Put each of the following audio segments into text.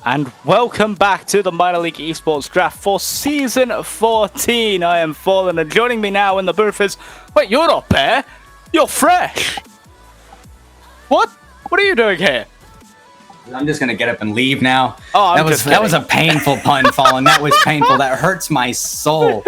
And welcome back to the Minor League Esports Draft for Season 14. I am Fallen, and joining me now in the booth is... Wait, you're not Bear? You're Fresh! What? What are you doing here? I'm just gonna get up and leave now. Oh, that was a painful pun, Fallen. That was painful. That hurts my soul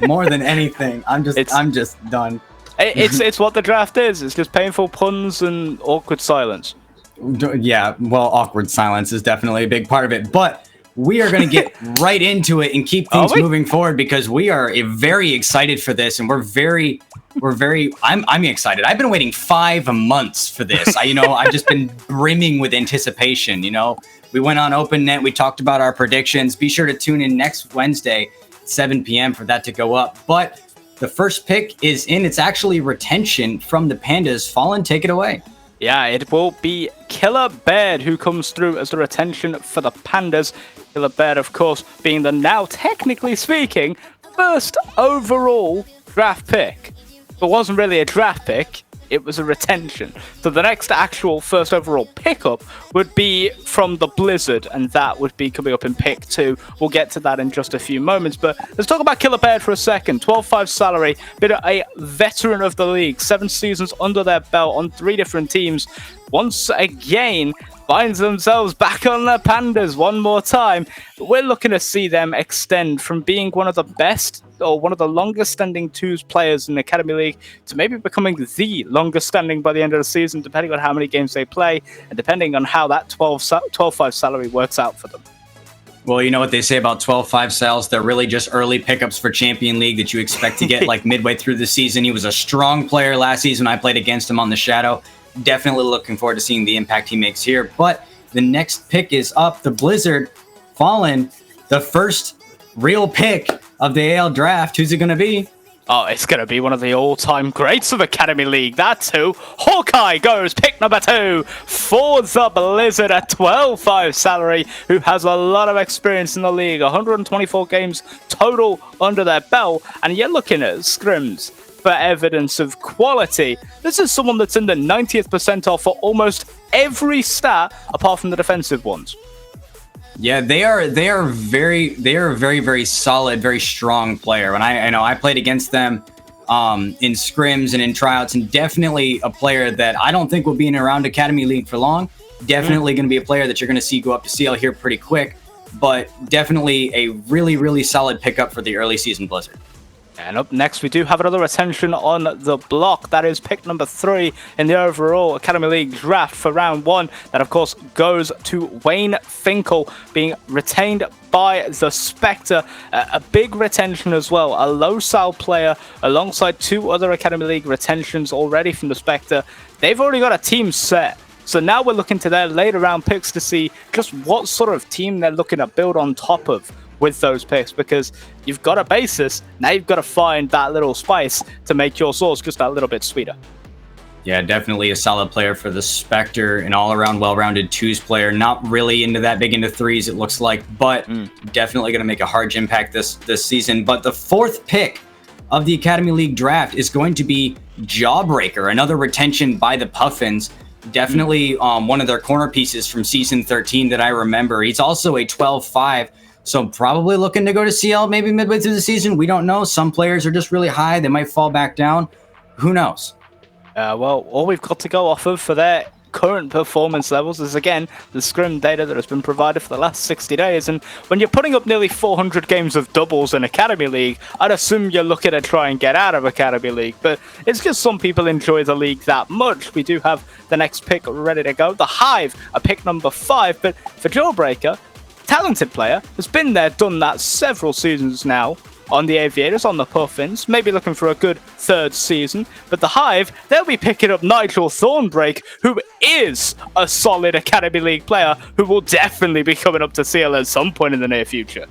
more than anything. I'm just done. It's what the draft is. It's just painful puns and awkward silence. Yeah, well, awkward silence is definitely a big part of it, but we are going to get right into it and keep things moving forward because we are very excited for this, and I'm excited. I've been waiting 5 months for this. I've just been brimming with anticipation. We went on OpenNet, we talked about our predictions. Be sure to tune in next Wednesday, 7 p.m. for that to go up. But the first pick is in. It's actually retention from the Pandas. Fallen, take it away. Yeah, it will be Killer Bear who comes through as the retention for the Pandas. Killer Bear, of course, being the now, technically speaking, first overall draft pick. But it wasn't really a draft pick, it was a retention. So the next actual first overall pickup would be from the Blizzard, and that would be coming up in pick 2. We'll get to that in just a few moments, but let's talk about Killer Bear for a second. 12.5 salary, been a veteran of the league, 7 seasons under their belt on 3 different teams. Once again, finds themselves back on the Pandas one more time. But we're looking to see them extend from being one of the best or one of the longest standing 2s players in the Academy League to maybe becoming the longest standing by the end of the season, depending on how many games they play and depending on how that 12.5 salary works out for them. Well, you know what they say about 12.5 sales? They're really just early pickups for Champion League that you expect to get like midway through the season. He was a strong player last season. I played against him on the Shadow. Definitely looking forward to seeing the impact he makes here. But the next pick is up. The Blizzard, Fallen, the first real pick of the AL draft. Who's it going to be? Oh, it's going to be one of the all-time greats of Academy League. That's who. Hawkeye goes pick number 2 for the Blizzard at 12.5 salary, who has a lot of experience in the league. 124 games total under their belt. And you're looking at scrims for evidence of quality. This is someone that's in the 90th percentile for almost every stat apart from the defensive ones. Yeah, they are a very, very solid, very strong player. And I played against them in scrims and in tryouts, and definitely a player that I don't think will be in around Academy League for long. Definitely going to be a player that you're going to see go up to CL here pretty quick, but definitely a really, really solid pickup for the early season Blizzard. And up next, we do have another retention on the block. That is pick number 3 in the overall Academy League draft for round 1. That, of course, goes to Wayne Finkel, being retained by the Spectre. A big retention as well. A low-sal player alongside 2 other Academy League retentions already from the Spectre. They've already got a team set. So now we're looking to their later round picks to see just what sort of team they're looking to build on top of with those picks, because you've got a basis, now you've got to find that little spice to make your sauce just that little bit sweeter. Yeah, definitely a solid player for the Spectre, an all-around well-rounded 2s player, not really into that big into 3s it looks like, but definitely going to make a hard impact this season. But the 4th pick of the Academy League draft is going to be Jawbreaker, another retention by the Puffins. Definitely one of their corner pieces from season 13 that I remember. He's also a 12.5, so probably looking to go to CL maybe midway through the season. We don't know. Some players are just really high. They might fall back down. Who knows? Well, all we've got to go off of for their current performance levels is, again, the scrim data that has been provided for the last 60 days. And when you're putting up nearly 400 games of doubles in Academy League, I'd assume you're looking to try and get out of Academy League. But it's just some people enjoy the league that much. We do have the next pick ready to go. The Hive, a pick number 5. But for Jawbreaker, talented player, has been there, done that several seasons now on the Aviators, on the Puffins, maybe looking for a good 3rd season. But the Hive, they'll be picking up Nigel Thornbreak, who is a solid Academy League player who will definitely be coming up to CL at some point in the near future.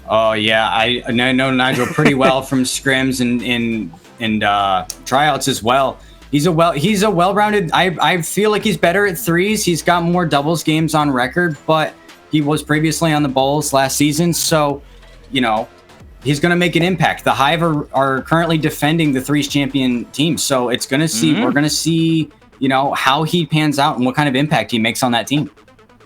Oh, yeah, I know Nigel pretty well from scrims and tryouts as well. He's a well-rounded. I feel like he's better at 3s. He's got more doubles games on record, but he was previously on the Bulls last season, so, he's going to make an impact. The Hive are currently defending the 3s champion team, so we're going to see, how he pans out and what kind of impact he makes on that team.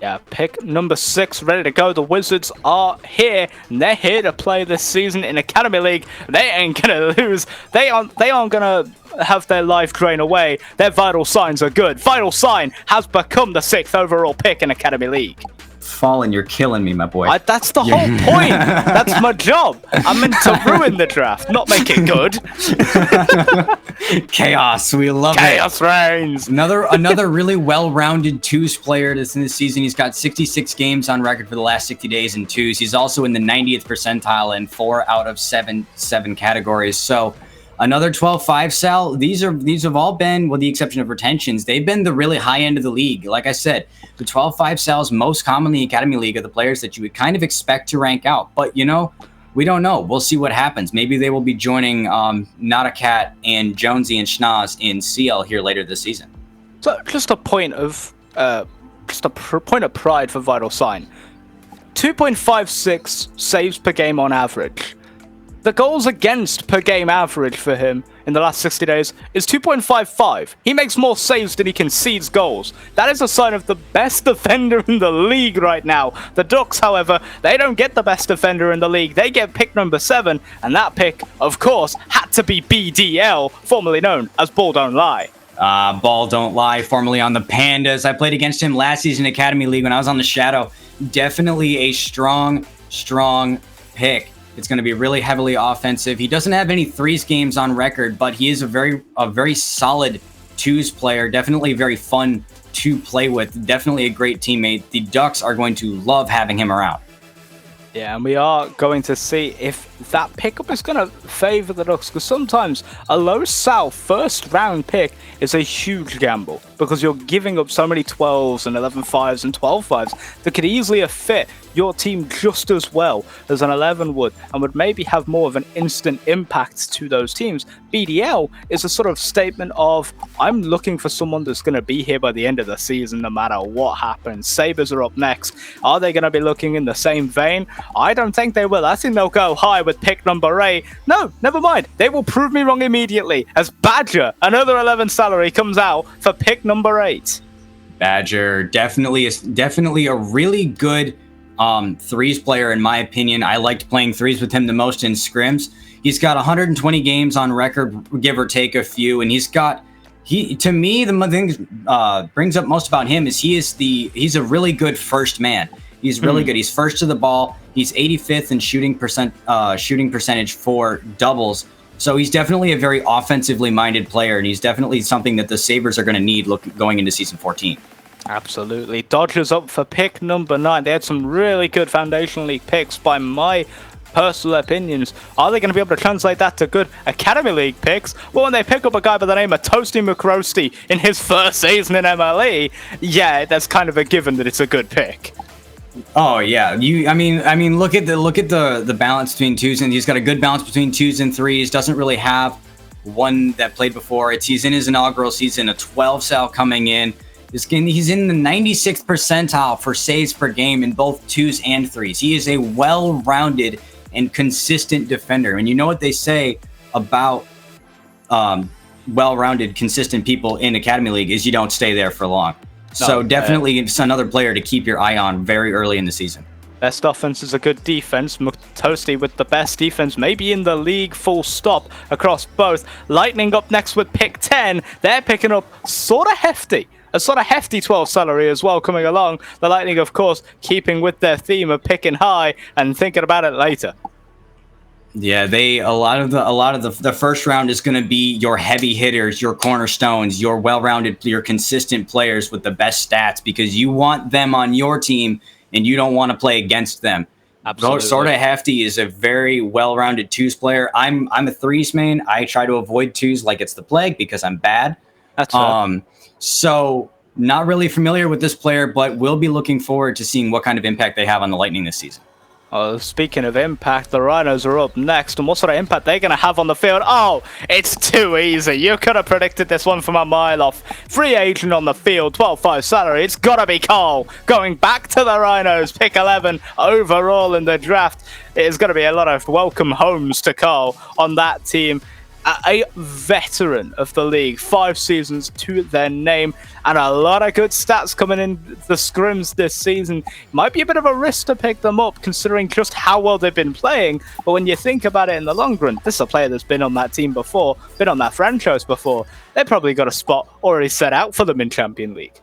Yeah, pick number 6 ready to go. The Wizards are here, and they're here to play this season in Academy League. They ain't gonna lose. They aren't gonna have their life drain away. Their vital signs are good. Vital sign has become the 6th overall pick in Academy League. Fallen, you're killing me, my boy. That's the whole point. That's my job. I'm meant to ruin the draft, not make it good. Chaos, we love it. Chaos reigns. Another really well-rounded twos player this season. He's got 66 games on record for the last 60 days in twos. He's also in the 90th percentile in 4 out of 7 categories. So another 12-5 Sal. These have all been, with the exception of retentions, they've been the really high end of the league. Like I said, the 12-5 Sals most commonly Academy League are the players that you would kind of expect to rank out. But we don't know. We'll see what happens. Maybe they will be joining Not a Cat and Jonesy and Schnoz in CL here later this season. So just a point of point of pride for Vital Sign. 2.56 saves per game on average. The goals against per game average for him in the last 60 days is 2.55. He makes more saves than he concedes goals. That is a sign of the best defender in the league right now. The Ducks, however, they don't get the best defender in the league. They get pick number 7, and that pick, of course, had to be BDL, formerly known as Ball Don't Lie. Ball Don't Lie, formerly on the Pandas. I played against him last season in Academy League when I was on the Shadow. Definitely a strong pick. It's going to be really heavily offensive. He doesn't have any threes games on record, but he is a very solid twos player. Definitely very fun to play with. Definitely a great teammate. The Ducks are going to love having him around. Yeah, and we are going to see if that pickup is going to favor the Ducks, because sometimes a low Sal first round pick is a huge gamble, because you're giving up so many 12s and 11 5s and 12 5s that could easily have fit your team just as well as an 11 would, and would maybe have more of an instant impact to those teams. BDL is a sort of statement of, I'm looking for someone that's going to be here by the end of the season no matter what happens. Sabres are up next. Are they going to be looking in the same vein? I don't think they will. I think they'll go high with pick number 8. No, never mind. They will prove me wrong immediately as Badger, another 11 salary, comes out for pick number 8. Badger, definitely a really good threes player, in my opinion. I liked playing threes with him the most in scrims. He's got 120 games on record, give or take a few, and to me, the thing brings up most about him is he's a really good first man. He's really good. He's first to the ball. He's 85th in shooting percentage for doubles. So he's definitely a very offensively minded player, and he's definitely something that the Sabres are going to need going into season 14. Absolutely. Dodgers up for pick number 9. They had some really good Foundation League picks by my personal opinions. Are they going to be able to translate that to good Academy League picks? Well, when they pick up a guy by the name of Toasty McRoasty in his first season in MLE, yeah, that's kind of a given that it's a good pick. Oh yeah, I mean, look at the balance between twos, and he's got a good balance between twos and threes. Doesn't really have one that played before. He's in his inaugural season, a 12 sal coming in. He's in the 96th percentile for saves per game in both twos and threes. He is a well-rounded and consistent defender. And you know what they say about well-rounded, consistent people in Academy League is you don't stay there for long. So definitely it's another player to keep your eye on very early in the season. Best offense is a good defense. Toasty with the best defense, maybe in the league, full stop, across both. Lightning up next with pick 10. They're picking up a sort of hefty 12 salary as well coming along. The Lightning, of course, keeping with their theme of picking high and thinking about it later. Yeah, a lot of the first round is going to be your heavy hitters, your cornerstones, your well-rounded, your consistent players with the best stats, because you want them on your team and you don't want to play against them. Absolutely. Sort of Hefty is a very well-rounded twos player. I'm a threes main. I try to avoid twos like it's the plague because I'm bad. That's right. So not really familiar with this player, but we'll be looking forward to seeing what kind of impact they have on the Lightning this season. Speaking of impact, the Rhinos are up next, and what sort of impact they're going to have on the field? Oh, it's too easy. You could have predicted this one from a mile off. Free agent on the field, 12-5 salary. It's got to be Cole. Going back to the Rhinos, pick 11 overall in the draft. It is going to be a lot of welcome homes to Cole on that team. a veteran of the league, 5 seasons to their name, and a lot of good stats coming in the scrims this season. Might be a bit of a risk to pick them up, considering just how well they've been playing, but when you think about it in the long run, this is a player that's been on that team before, been on that franchise before. They've probably got a spot already set out for them in Champion League.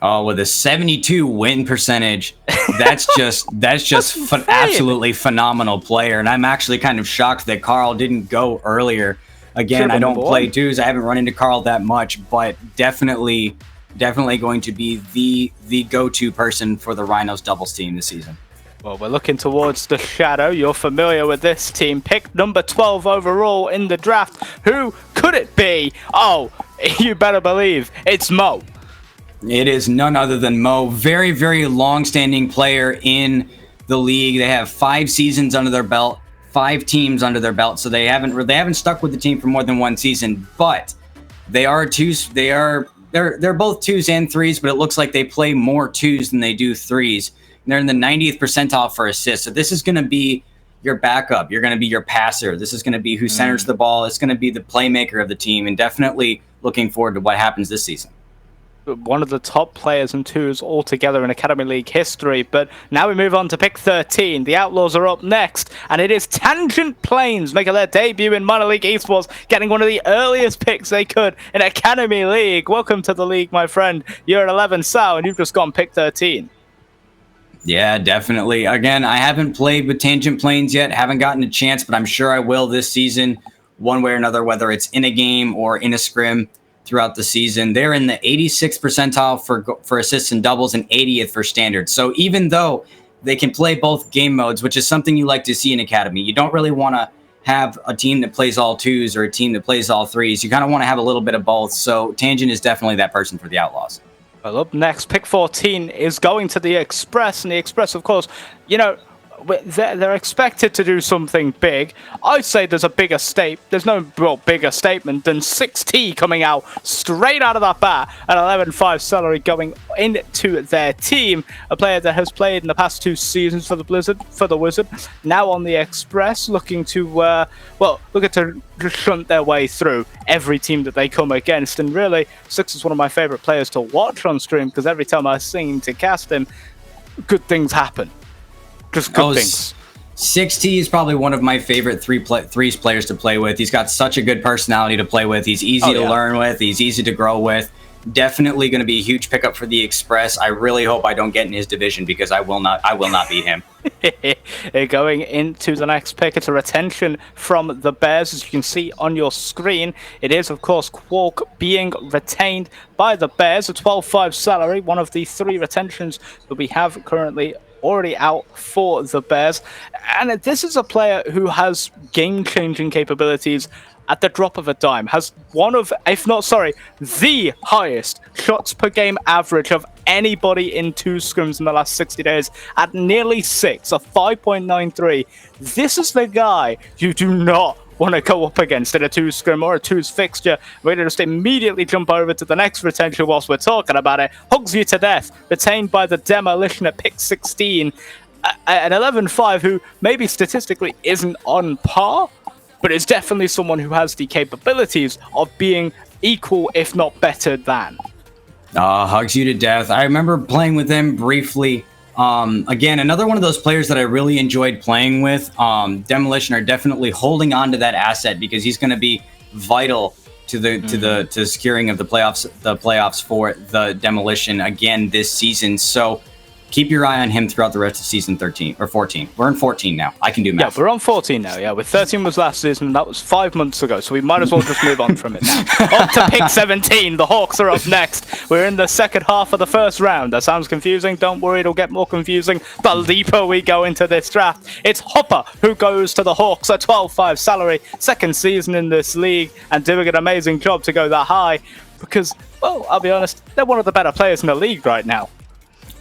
Oh, with a 72 win percentage, that's just absolutely phenomenal player. And I'm actually kind of shocked that Carl didn't go earlier. Again, I don't play twos. I haven't run into Carl that much, but definitely going to be the go-to person for the Rhinos doubles team this season. Well, we're looking towards the Shadow. You're familiar with this team. Pick number 12 overall in the draft. Who could it be? Oh, you better believe it's Mo. It is none other than Mo. Very, very long-standing player in the league. They have 5 seasons under their belt, 5 teams under their belt, so they haven't stuck with the team for more than 1 season. But they are twos. They're both 2s and 3s, but it looks like they play more 2s than they do 3s. And they're in the 90th percentile for assists. So this is going to be your backup. You're going to be your passer. This is going to be who centers the ball. It's going to be the playmaker of the team, and definitely looking forward to what happens this season. One of the top players in 2s altogether in Academy League history. But now we move on to pick 13. The Outlaws are up next, and it is Tangent Plains making their debut in Minor League Esports, getting one of the earliest picks they could in Academy League. Welcome to the league, my friend. You're at 11 Sal, and you've just gone pick 13. Yeah, definitely. Again, I haven't played with Tangent Plains yet, haven't gotten a chance, but I'm sure I will this season, one way or another, whether it's in a game or in a scrim throughout the season. They're in the 86th percentile for assists and doubles and 80th for standards. So even though they can play both game modes, which is something you like to see in Academy, you don't really want to have a team that plays all 2s or a team that plays all 3s. You kind of want to have a little bit of both. So Tangent is definitely that person for the Outlaws. Well, up next, pick 14 is going to the Express, and the Express, of course, you know, they're expected to do something big. I'd say there's no bigger statement than 6T coming out straight out of that bat at 11.5 salary going into their team. A player that has played in the past 2 seasons for the Wizard, now on the Express, looking to shunt their way through every team that they come against. And really, 6 is one of my favorite players to watch on stream, because every time I seem to cast him, good things happen. Just good things. 6T is probably one of my favorite threes players to play with. He's got such a good personality to play with. He's easy to learn with. He's easy to grow with. Definitely going to be a huge pickup for the Express. I really hope I don't get in his division, because I will not beat him. Going into the next pick, it's a retention from the Bears, as you can see on your screen. It is, of course, Quark being retained by the Bears, a 12.5 salary, one of the 3 retentions that we have currently already out for the Bears. And this is a player who has game-changing capabilities at the drop of a dime, has one of, if not, the highest shots per game average of anybody in 2 scrims in the last 60 days at nearly 6, a 5.93. This is the guy you do not want to go up against in a 2 scrim or a 2s fixture. We're going to just immediately jump over to the next retention whilst we're talking about it. Hugs you to death, retained by the Demolition at pick 16. An 11.5 who maybe statistically isn't on par, but is definitely someone who has the capabilities of being equal, if not better than. Hugs you to death. I remember playing with him briefly. Again, another one of those players that I really enjoyed playing with. Demolition are definitely holding on to that asset, because he's going to be vital to the securing of the playoffs for the Demolition again this season. So keep your eye on him throughout the rest of season 13 or 14. We're in 14 now. I can do math. Yeah, we're on 14 now. Yeah, with 13 was last season. That was 5 months ago. So we might as well just move on from it now. Up to pick 17. The Hawks are up next. We're in the second half of the first round. That sounds confusing. Don't worry, it'll get more confusing the deeper we go into this draft. It's Hopper who goes to the Hawks at 12.5 salary. 2nd season in this league and doing an amazing job to go that high, because, well, I'll be honest, they're one of the better players in the league right now.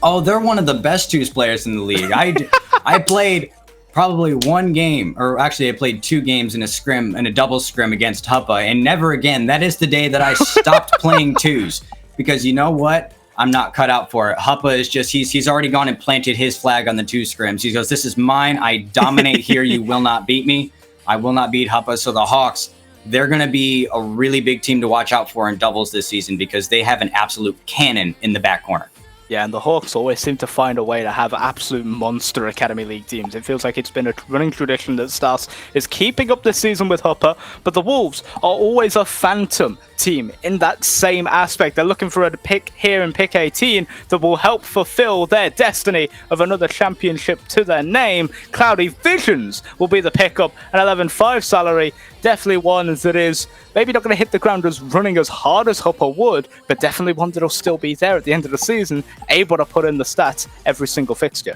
Oh, they're one of the best 2s players in the league. I played probably 1 game, or actually I played 2 games in a double scrim against Huppa, and never again. That is the day that I stopped playing 2s, because you know what? I'm not cut out for it. Huppa is just, he's already gone and planted his flag on the 2 scrims. He goes, this is mine. I dominate here. You will not beat me. I will not beat Huppa. So the Hawks they're going to be a really big team to watch out for in doubles this season because they have an absolute cannon in the back corner. Yeah, and the Hawks always seem to find a way to have absolute monster Academy League teams. It feels like it's been a running tradition that Stars is keeping up this season with Hupper, but the Wolves are always a phantom team in that same aspect. They're looking for a pick here in pick 18 that will help fulfill their destiny of another championship to their name. Cloudy Visions will be the pickup, an 11.5 salary. Definitely one that is maybe not going to hit the ground as running as hard as Hupper would, but definitely one that'll still be there at the end of the season, able to put in the stats every single fixture.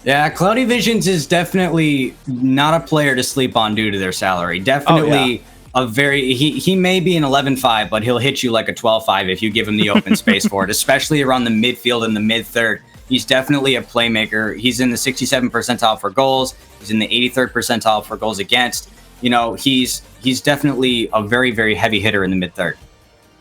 Yeah, Cloudy Visions is definitely not a player to sleep on due to their salary. Definitely he may be an 11.5, but he'll hit you like a 12.5 if you give him the open space for it, especially around the midfield and the mid-third. He's definitely a playmaker. He's in the 67th percentile for goals. He's in the 83rd percentile for goals against. You know, he's definitely a very, very heavy hitter in the mid-third.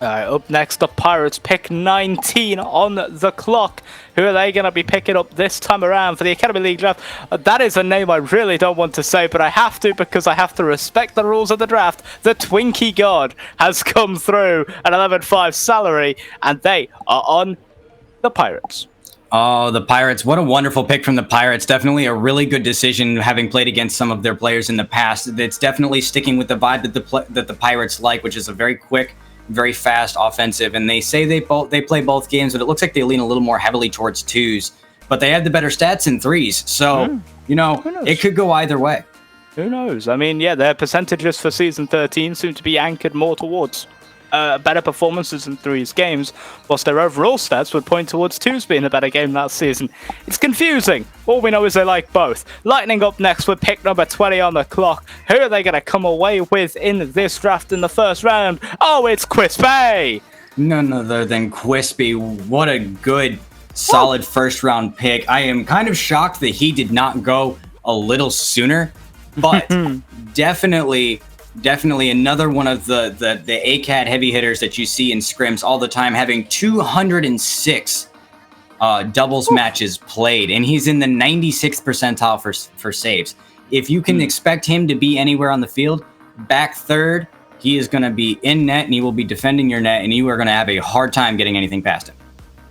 Up next, the Pirates pick 19 on the clock. Who are they going to be picking up this time around for the Academy League draft? That is a name I really don't want to say, but I have to because I have to respect the rules of the draft. The Twinkie God has come through, an 11.5 salary, and they are on the Pirates. Oh, the Pirates. What a wonderful pick from the Pirates. Definitely a really good decision, having played against some of their players in the past. It's definitely sticking with the vibe that the Pirates like, which is a very quick, very fast offensive. And they say they play both games, but it looks like they lean a little more heavily towards twos. But they have the better stats in threes. So, you know, it could go either way. Who knows? I mean, yeah, their percentages for Season 13 seem to be anchored more towards better performances in threes games, whilst their overall stats would point towards twos being a better game that season. It's confusing. All we know is they like both. Lightning up next with pick number 20 on the clock. Who are they going to come away with in this draft in the first round? Oh, it's Quispy! None other than Quispy. What a good, solid first round pick. I am kind of shocked that he did not go a little sooner, but definitely another one of the ACAD heavy hitters that you see in scrims all the time, having 206 doubles matches played, and he's in the 96th percentile for saves. If you can expect him to be anywhere on the field, back third, he is going to be in net, and he will be defending your net, and you are going to have a hard time getting anything past him.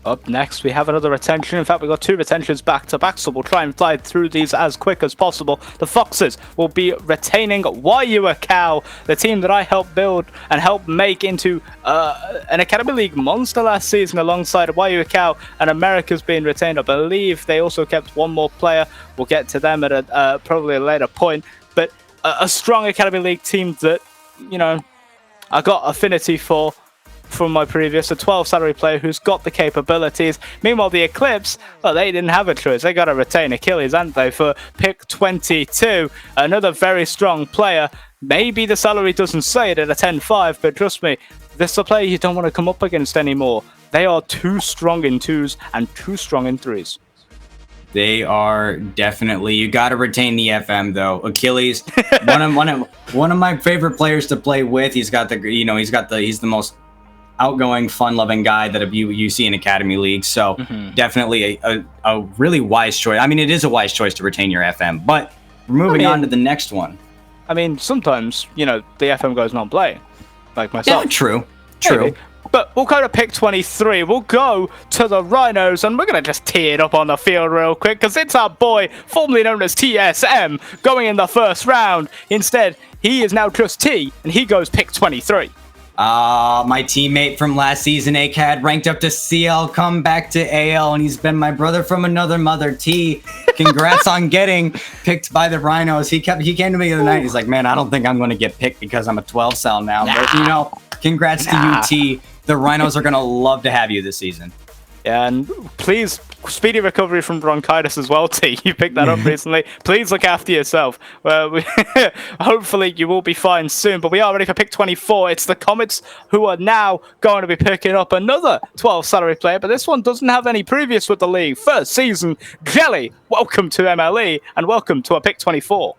Up next, we have another retention. In fact, we've got two retentions back-to-back, so we'll try and fly through these as quick as possible. The Foxes will be retaining Cow, the team that I helped build and help make into an Academy League monster last season alongside Cow, and America's being retained. I believe they also kept one more player. We'll get to them at probably a later point. But a strong Academy League team that, you know, I got affinity for from my previous, a 12 salary player who's got the capabilities. Meanwhile, the Eclipse, well, they didn't have a choice. They got to retain Achilles, hadn't they, for pick 22. Another very strong player. Maybe the salary doesn't say it at a 10.5, but trust me, this is a player you don't want to come up against anymore. They are too strong in twos and too strong in threes. They are definitely. You got to retain the FM though. Achilles, one of my favorite players to play with. He's the most outgoing, fun-loving guy that you see in Academy League. So definitely a really wise choice. I mean, it is a wise choice to retain your FM. But moving on to the next one. I mean, sometimes, you know, the FM goes non-play, like myself. Yeah, true. Maybe. But we'll go to pick 23. We'll go to the Rhinos, and we're going to just tee it up on the field real quick, because it's our boy, formerly known as TSM, going in the first round. Instead, he is now just T, and he goes pick 23. My teammate from last season, ACAD, ranked up to CL, come back to AL, and he's been my brother from another mother, T. Congrats on getting picked by the Rhinos. He came to me the other night. He's like, man, I don't think I'm going to get picked because I'm a 12 cell now. But, you know, congrats to you, T. The Rhinos are going to love to have you this season. Yeah, and please, speedy recovery from bronchitis as well, T. You picked that up recently. Please look after yourself. Hopefully you will be fine soon, but we are ready for pick 24. It's the Comets who are now going to be picking up another 12 salary player, but this one doesn't have any previous with the league. First season, Jelly, welcome to MLE, and welcome to a pick 24.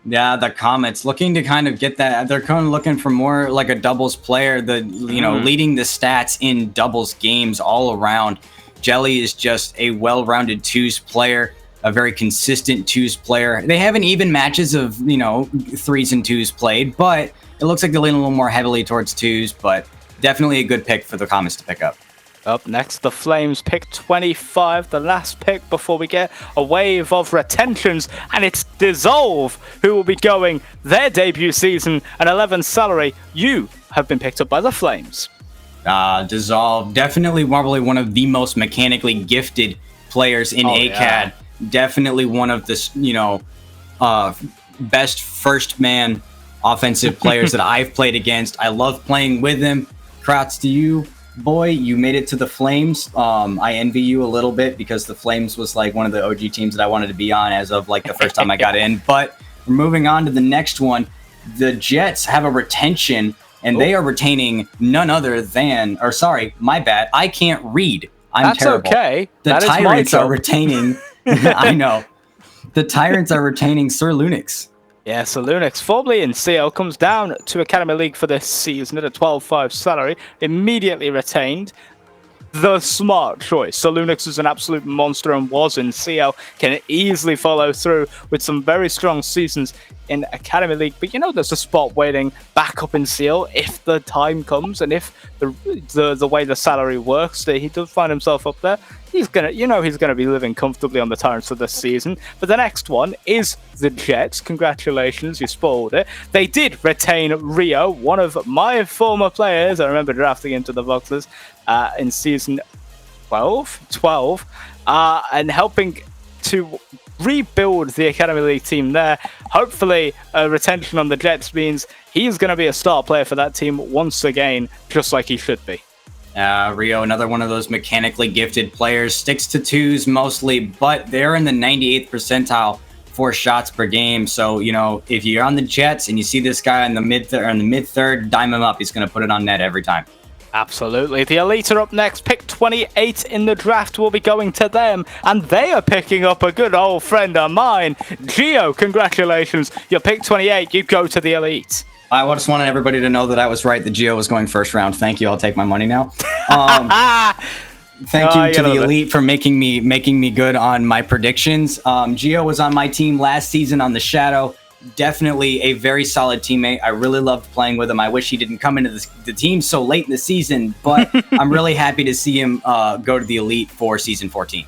Yeah, the Comets looking to kind of get that. They're kind of looking for more like a doubles player, leading the stats in doubles games all around. Jelly is just a well-rounded twos player, a very consistent twos player. They haven't even matches of, threes and twos played, but it looks like they're leaning a little more heavily towards twos, but definitely a good pick for the Comets to pick up. Up next, the Flames pick 25, the last pick before we get a wave of retentions, and it's Dissolve who will be going their debut season, an 11 salary. You have been picked up by the Flames. Dissolve, definitely probably one of the most mechanically gifted players in ACAD. Yeah. Definitely one of the, best first man offensive players that I've played against. I love playing with him. Congrats to you. Boy, you made it to the Flames. I envy you a little bit because the Flames was like one of the OG teams that I wanted to be on as of like the first time I got in. But we're moving on to the next one. The Jets have a retention, and they are retaining none other than, or sorry, my bad. I can't read. That's terrible. Okay. The Tyrants are retaining. I know. The Tyrants are retaining Sir Lunix. Yeah, so Lunix, formerly in CL, comes down to Academy League for this season at a 12.5 salary, immediately retained. The smart choice. So Lunix is an absolute monster and was in CL, can easily follow through with some very strong seasons in Academy League. But there's a spot waiting back up in CL if the time comes and if the way the salary works, that he does find himself up there. He's gonna be living comfortably on the Tyrants for this season. But the next one is the Jets. Congratulations, you spoiled it. They did retain Rio, one of my former players. I remember drafting into the Voxers in season 12, and helping to rebuild the Academy League team there. Hopefully, a retention on the Jets means he's going to be a star player for that team once again, just like he should be. Rio, another one of those mechanically gifted players, sticks to twos mostly, but they're in the 98th percentile for shots per game. So, if you're on the Jets and you see this guy in the mid-third, dime him up. He's going to put it on net every time. Absolutely. The Elite are up next. Pick 28 in the draft will be going to them, and they are picking up a good old friend of mine. Gio, congratulations. You're pick 28. You go to the Elite. I just wanted everybody to know that I was right. The Gio was going first round. Thank you. I'll take my money now. Thank you to the Elite for making me good on my predictions. Gio was on my team last season on the Shadow. Definitely a very solid teammate. I really loved playing with him. I wish he didn't come into the team so late in the season, but I'm really happy to see him go to the Elite for season 14.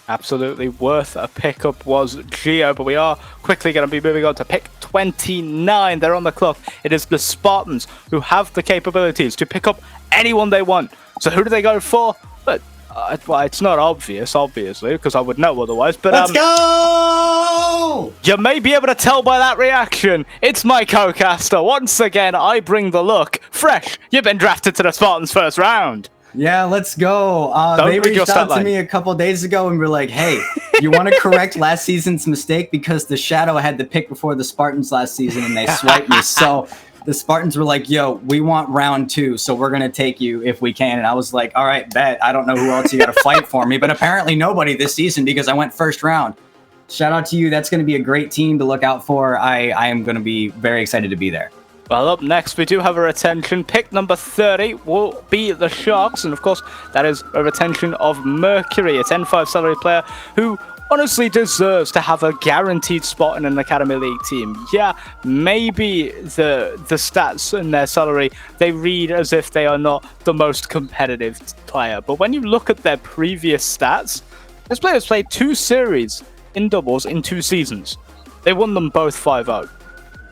Absolutely worth a pickup was Gio, but we are quickly going to be moving on to pick 29. They're on the clock. It is the Spartans who have the capabilities to pick up anyone they want. So who do they go for? But it's not obvious, obviously, because I would know otherwise. But let's go! You may be able to tell by that reaction. It's my co-caster. Once again, I bring the look. Fresh, you've been drafted to the Spartans first round. Yeah, let's go. They reached out to me a couple days ago and were like, hey, you want to correct last season's mistake because the Shadow had the pick before the Spartans last season and they swiped me. So the Spartans were like, yo, we want round 2, so we're going to take you if we can. And I was like, all right, bet. I don't know who else you got to fight for me, but apparently nobody this season because I went first round. Shout out to you. That's going to be a great team to look out for. I am going to be very excited to be there. Well, up next, we do have a retention. Pick number 30 will be the Sharks. And, of course, that is a retention of Mercury, a 10.5 salary player who honestly deserves to have a guaranteed spot in an Academy League team. Yeah, maybe the stats in their salary, they read as if they are not the most competitive player. But when you look at their previous stats, this player has played 2 series in doubles in 2 seasons. They won them both 5-0.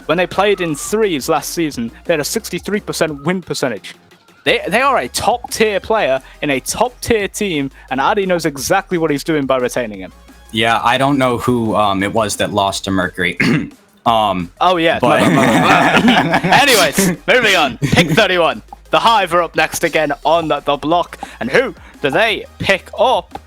When they played in 3s last season, they had a 63% win percentage. They are a top-tier player in a top-tier team, and Adi knows exactly what he's doing by retaining him. Yeah, I don't know who it was that lost to Mercury. Oh, yeah. But... Anyways, moving on. Pick 31. The Hive are up next again on the block. And who do they pick up?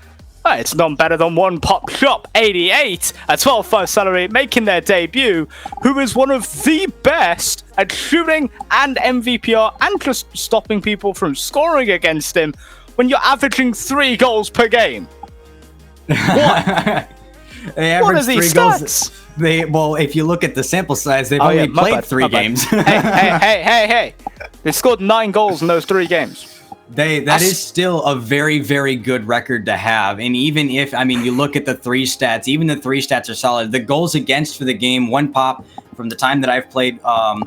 Well, it's none better than one Pop Shop 88, a 12.5 salary, making their debut, who is one of the best at shooting and MVPR and just stopping people from scoring against him when you're averaging 3 goals per game. What? What are these stats? Well, if you look at the sample size, they've only played 3 games. Hey. They scored 9 goals in those 3 games. That is still a very, very good record to have. And even if, you look at the 3 stats, even the 3 stats are solid. The goals against for the game, 1 pop, from the time that I've played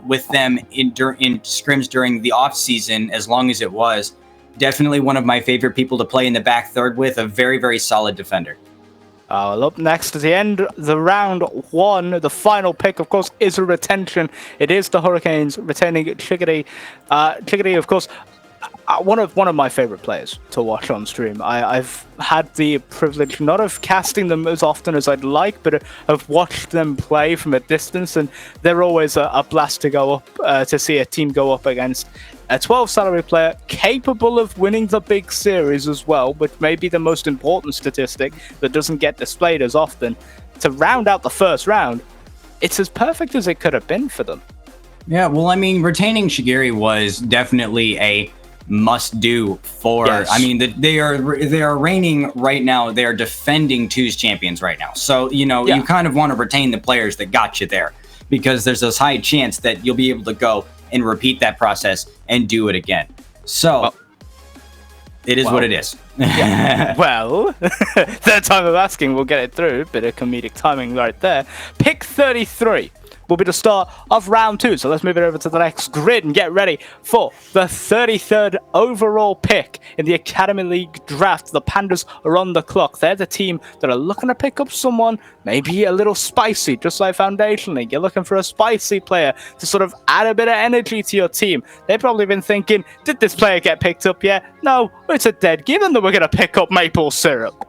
with them in scrims during the off season, as long as it was. Definitely one of my favorite people to play in the back third with, a very, very solid defender. Well, up next at the end, the round one, the final pick, of course, is a retention. It is the Hurricanes retaining Chickadee. Chickadee, of course, one of my favorite players to watch on stream. I've had the privilege not of casting them as often as I'd like, but have watched them play from a distance, and they're always a blast to go up, to see a team go up against a 12 salary player capable of winning the big series as well, which may be the most important statistic that doesn't get displayed as often. To round out the first round, it's as perfect as it could have been for them. Yeah, well, I mean, retaining Shigiri was definitely a must-do for. Yes. I mean, they are reigning right now. They are defending twos champions right now. So you kind of want to retain the players that got you there, because there's this high chance that you'll be able to go and repeat that process and do it again. So it is what it is. Yeah. Well, third time of asking, we'll get it through. Bit of comedic timing right there. Pick 33 will be the start of round 2. So let's move it over to the next grid and get ready for the 33rd overall pick in the Academy League draft. The Pandas are on the clock. They're the team that are looking to pick up someone maybe a little spicy, just like Foundation League. You're looking for a spicy player to sort of add a bit of energy to your team. They've probably been thinking, did this player get picked up yet? No, it's a dead given that we're going to pick up Maple Syrup.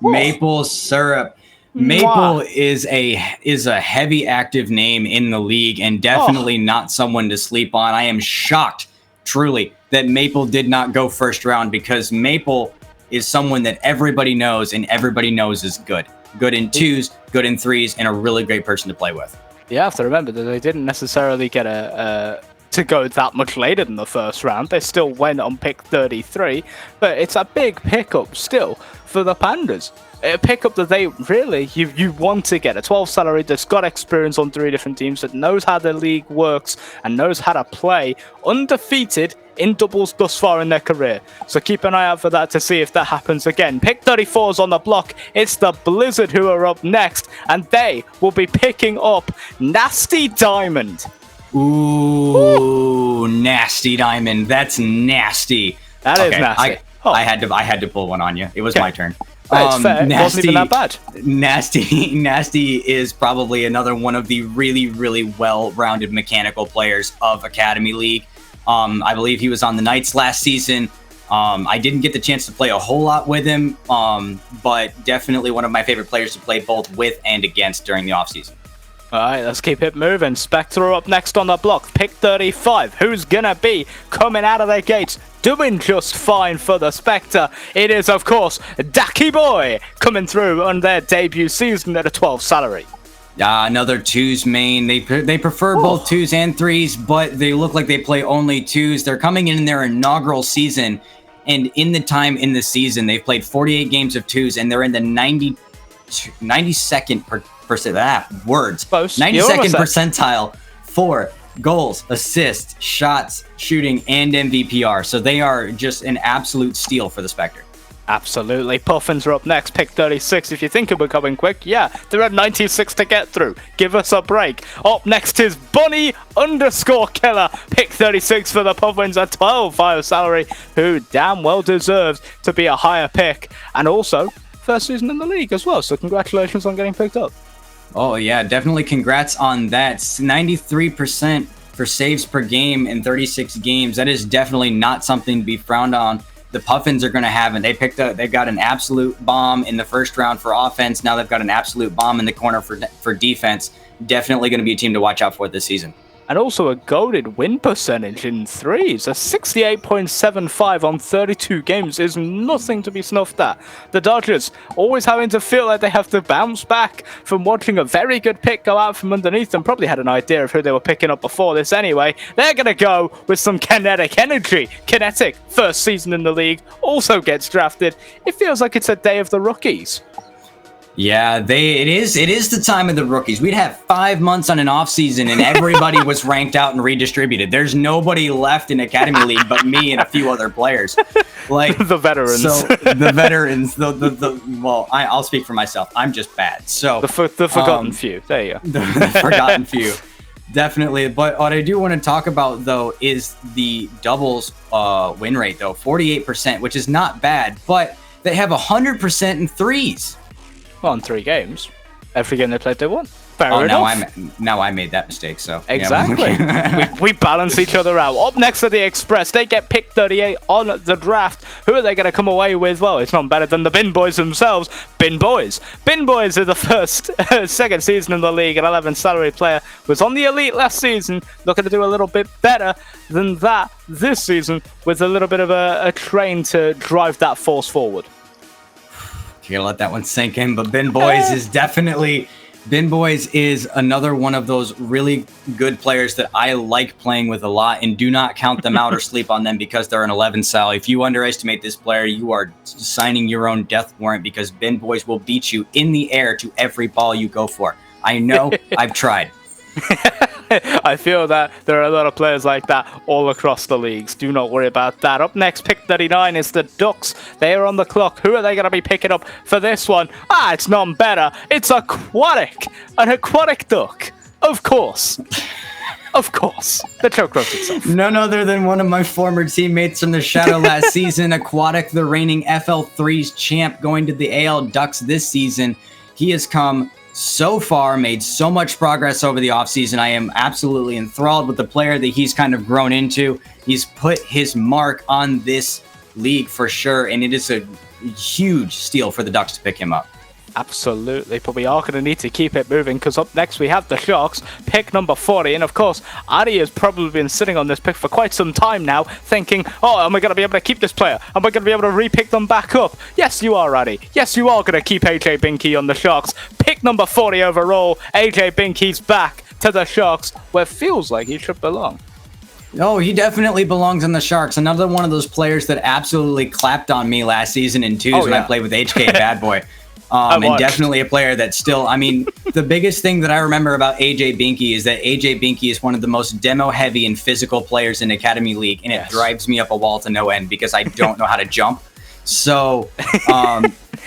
Maple Syrup. Maple is a heavy active name in the league, and definitely not someone to sleep on. I am shocked, truly, that Maple did not go first round, because Maple is someone that everybody knows, and everybody knows is good. Good in twos, good in threes, and a really great person to play with. You have to remember that they didn't necessarily get to go that much later than the first round. They still went on pick 33, but it's a big pickup still for the Pandas. A pickup that they really, you want to get. A 12 salary that's got experience on 3 different teams, that knows how the league works and knows how to play, undefeated in doubles thus far in their career. So keep an eye out for that to see if that happens again. Pick 34 is on the block. It's the Blizzard who are up next, and they will be picking up Nasty Diamond. Ooh, Nasty Diamond. That's nasty. That is nasty. I had to pull one on you. It was my turn. It's fair. It wasn't even that bad. Nasty is probably another one of the really, really well-rounded mechanical players of Academy League. I believe he was on the Knights last season. I didn't get the chance to play a whole lot with him, but definitely one of my favorite players to play both with and against during the offseason. All right, let's keep it moving. Spectre up next on the block. Pick 35. Who's going to be coming out of their gates doing just fine for the Spectre? It is, of course, Daki Boy coming through on their debut season at a 12 salary. Another twos main. They prefer both twos and threes, but they look like they play only twos. They're coming in their inaugural season, and in the time in the season, they've played 48 games of twos, and they're in the 92nd percentile for goals, assists, shots, shooting, and MVPR. So they are just an absolute steal for the Spectre. Absolutely. Puffins are up next, pick 36. If you think we're coming quick, yeah, they're at 96 to get through. Give us a break. Up next is Bunny_Killer, pick 36 for the Puffins, a 12-5 salary, who damn well deserves to be a higher pick. And also, first season in the league as well, so congratulations on getting picked up. Oh yeah, definitely congrats on that. 93% for saves per game in 36 games. That is definitely not something to be frowned on. The Puffins are going to have, and they've got an absolute bomb in the first round for offense. Now they've got an absolute bomb in the corner for defense. Definitely going to be a team to watch out for this season. And also a goated win percentage in threes. A 68.75 on 32 games is nothing to be snuffed at. The Dodgers always having to feel like they have to bounce back from watching a very good pick go out from underneath them. Probably had an idea of who they were picking up before this anyway. They're going to go with some kinetic energy. Kinetic, first season in the league, also gets drafted. It feels like it's a day of the rookies. Yeah, it is the time of the rookies. We'd have 5 months on an off season and everybody was ranked out and redistributed. There's nobody left in Academy League but me and a few other players. Like the veterans. So the veterans, well, I'll speak for myself. I'm just bad. So the forgotten few. There you go. The forgotten few. Definitely. But what I do want to talk about though is the doubles win rate though, 48%, which is not bad, but they have 100% in threes. Well, in 3 games. Every game they played, they won. Fair enough. enough. Now I made that mistake, so. Exactly. Yeah. we balance each other out. Up next are the Express. They get picked 38 on the draft. Who are they going to come away with? Well, it's not better than the Bin Boys themselves. Bin Boys. Bin Boys are the second season in the league. An 11 salary player was on the elite last season. Looking to do a little bit better than that this season with a little bit of a train to drive that force forward. You gotta let that one sink in, but Bin Boys is another one of those really good players that I like playing with a lot, and do not count them out or sleep on them because they're an 11 sal. If you underestimate this player, you are signing your own death warrant, because Bin Boys will beat you in the air to every ball you go for. I know, I've tried. I feel that there are a lot of players like that all across the leagues. Do not worry about that. Up next, pick 39 is the Ducks. They are on the clock. Who are they going to be picking up for this one? It's none better. It's Aquatic. An Aquatic Duck. Of course. Of course. The joke wrote itself. None other than one of my former teammates from the Shadow last season. Aquatic, the reigning FL3's champ, going to the AL Ducks this season. He has come so far, made so much progress over the offseason. I am absolutely enthralled with the player that he's kind of grown into. He's put his mark on this league for sure, and it is a huge steal for the Ducks to pick him up. Absolutely, but we are going to need to keep it moving, because up next we have the Sharks, pick number 40, and of course, Adi has probably been sitting on this pick for quite some time now, thinking, am I going to be able to keep this player? Am I going to be able to re-pick them back up? Yes, you are, Adi. Yes, you are going to keep AJ Binky on the Sharks. Pick number 40 overall, AJ Binky's back to the Sharks, where it feels like he should belong. Oh, he definitely belongs on the Sharks. Another one of those players that absolutely clapped on me last season in twos when I played with HK Bad Boy. And definitely a player that still, the biggest thing that I remember about AJ Binky is that AJ Binky is one of the most demo-heavy and physical players in Academy League, and it drives me up a wall to no end because I don't know how to jump. So,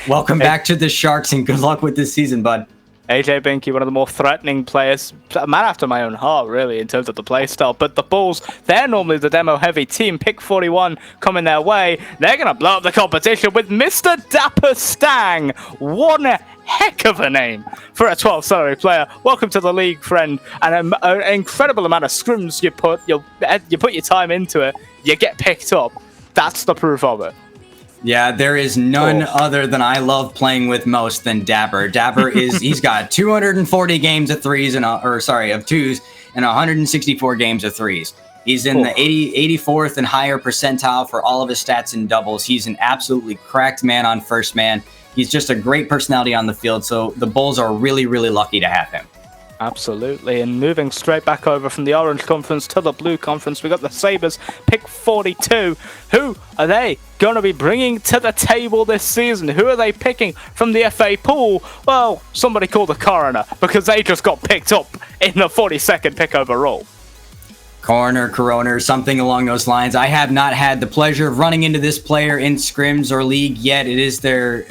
welcome back to the Sharks, and good luck with this season, bud. AJ Binky, one of the more threatening players, a man after my own heart, really, in terms of the play style. But the Bulls, they're normally the demo-heavy team. Pick 41 coming their way. They're going to blow up the competition with Mr. Dapper Stang. One heck of a name for a 12 salary player. Welcome to the league, friend. And an incredible amount of scrims you put your time into it, you get picked up. That's the proof of it. Yeah, there is none other than I love playing with most than Dapper. Dapper he's got 240 games of twos and 164 games of threes. He's in the 84th and higher percentile for all of his stats in doubles. He's an absolutely cracked man on first man. He's just a great personality on the field, so the Bulls are really, really lucky to have him. Absolutely, and moving straight back over from the Orange Conference to the Blue Conference, we got the Sabres, pick 42. Who are they going to be bringing to the table this season? Who are they picking from the FA pool? Well, somebody called the coroner, because they just got picked up in the 42nd pick overall. Coroner, something along those lines. I have not had the pleasure of running into this player in scrims or league yet. It is their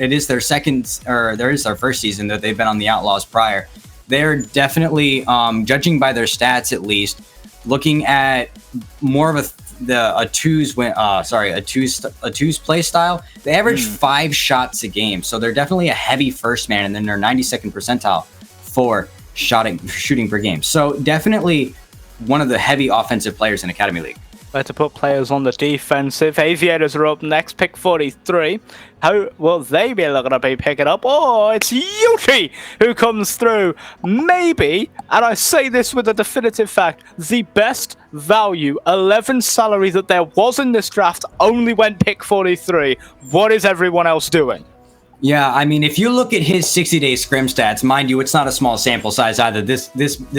first season that they've been on the Outlaws prior. They're definitely, judging by their stats at least, looking at more of a twos play style. They average 5 shots a game, so they're definitely a heavy first man, and then they're 92nd percentile for shooting per game. So definitely one of the heavy offensive players in Academy League. Where to put players on the defensive. Aviators are up next, pick 43. How will they be looking to be picking up? Oh, it's Yuki who comes through. Maybe, and I say this with a definitive fact, the best value 11 salary that there was in this draft only went pick 43. What is everyone else doing? Yeah, if you look at his 60-day scrim stats, mind you, it's not a small sample size either. This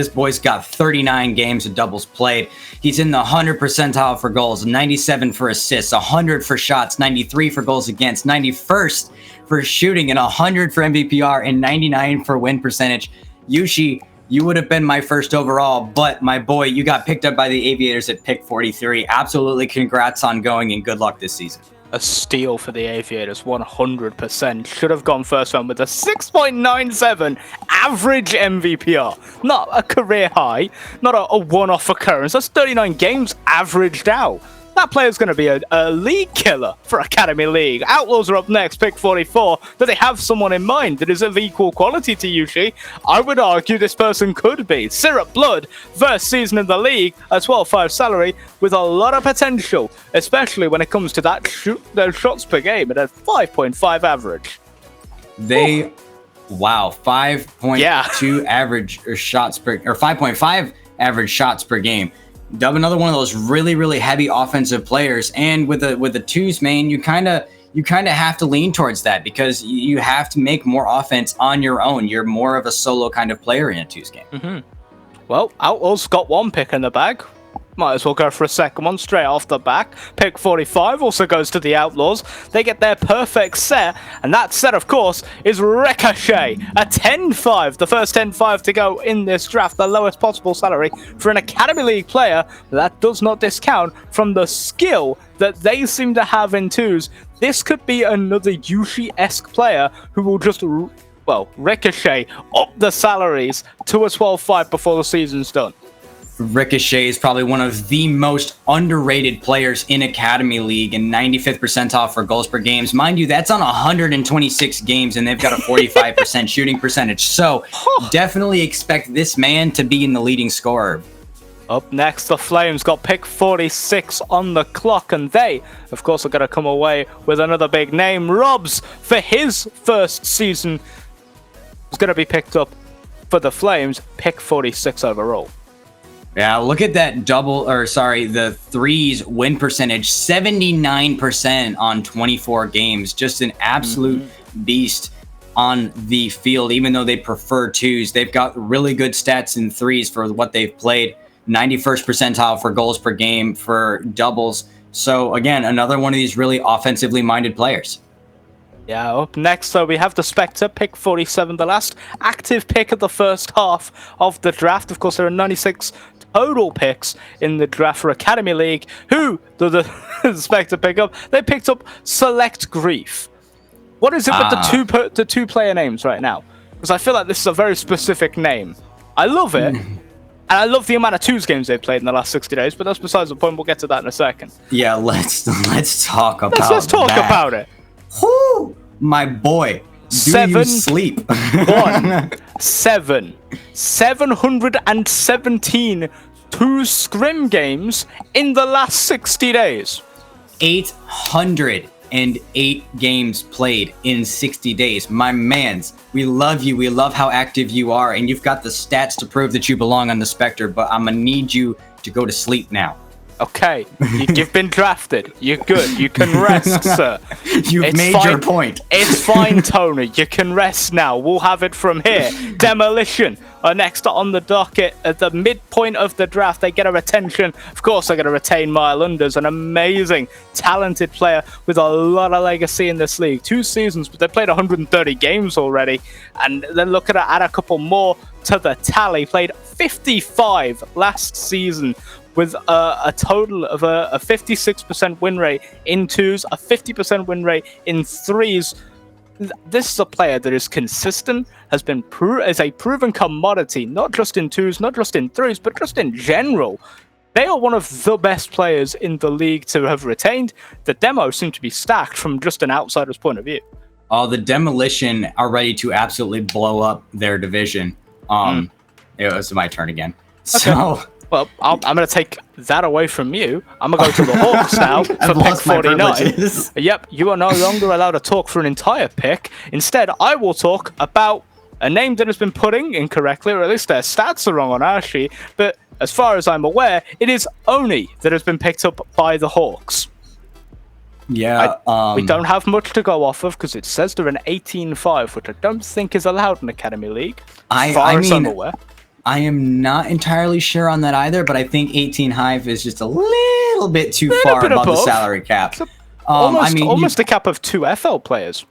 boy's got 39 games of doubles played. He's in the 100 percentile for goals, 97 for assists, 100 for shots, 93 for goals against, 91st for shooting and 100 for MVPR and 99 for win percentage. Yushi, you would have been my first overall, but my boy, you got picked up by the Aviators at pick 43. Absolutely congrats on going and good luck this season. A steal for the Aviators, 100%. Should have gone first round with a 6.97 average MVPR. Not a career high, not a one-off occurrence. That's 39 games averaged out. That player's going to be a league killer for Academy League. Outlaws are up next, pick 44. Do they have someone in mind that is of equal quality to Yushi? I would argue this person could be. Syrup Blood, first season in the league, a 12.5 salary with a lot of potential, especially when it comes to those shots per game at a 5.5 average. Wow, 5.2 average shots per, or 5.5 average shots per game. Dub, another one of those really, really heavy offensive players, and with the twos main, you kind of have to lean towards that because you have to make more offense on your own. You're more of a solo kind of player in a twos game. Well, Outlaws got one pick in the bag. Might as well go for a second one straight off the back. Pick 45 also goes to the Outlaws. They get their perfect set, and that set, of course, is Ricochet. A 10-5, the first 10-5 to go in this draft, the lowest possible salary for an Academy League player. That does not discount from the skill that they seem to have in twos. This could be another Yushi-esque player who will just, well, Ricochet up the salaries to a 12-5 before the season's done. Ricochet is probably one of the most underrated players in Academy League and 95th percentile for goals per games. Mind you, that's on 126 games, and they've got a 45% shooting percentage. So definitely expect this man to be in the leading scorer. Up next, the Flames got pick 46 on the clock, and they, of course, are going to come away with another big name. Robs, for his first season, is going to be picked up for the Flames, pick 46 overall. Yeah, look at that the threes win percentage, 79% on 24 games. Just an absolute beast on the field, even though they prefer twos. They've got really good stats in threes for what they've played. 91st percentile for goals per game for doubles. So again, another one of these really offensively minded players. Yeah, up next, so we have the Spectre, pick 47, the last active pick of the first half of the draft. Of course, there are 96 total picks in the draft for Academy League. Who did the Spectre pick up? They picked up Select Grief. What is it with the two player names right now? Because I feel like this is a very specific name. I love it. And I love the amount of twos games they've played in the last 60 days, but that's besides the point. We'll get to that in a second. Yeah, let's talk about Let's talk about it. Whoo, my boy. Do you sleep? 717 two scrim games in the last 60 days. 808 games played in 60 days. My mans, we love you. We love how active you are, and you've got the stats to prove that you belong on the Spectre, but I'm going to need you to go to sleep now. Okay, you've been drafted. You're good. You can rest, sir. You've made your point. It's fine, Tony. You can rest now. We'll have it from here. Demolition are next on the docket at the midpoint of the draft. They get a retention. Of course, they're going to retain Mile Unders, an amazing, talented player with a lot of legacy in this league. 2 seasons, but they played 130 games already. And then look at it, add a couple more to the tally. Played 55 last season, with a total of a 56% win rate in twos, a 50% win rate in threes. This is a player that is consistent, has been is a proven commodity, not just in twos, not just in threes, but just in general. They are one of the best players in the league to have retained. The demo seem to be stacked from just an outsider's point of view. The Demolition are ready to absolutely blow up their division. It was my turn again. Okay. So... Well, I'm going to take that away from you. I'm going to go to the Hawks now for pick 49. Yep, you are no longer allowed to talk for an entire pick. Instead, I will talk about a name that has been putting incorrectly, or at least their stats are wrong on our sheet. But as far as I'm aware, it is Oni that has been picked up by the Hawks. Yeah. We don't have much to go off of because it says they're an 18-5, which I don't think is allowed in Academy League. As far as I'm aware. I am not entirely sure on that either, but I think 18 Hive is just a little bit too far above the salary cap. Almost a cap of 2 FL players.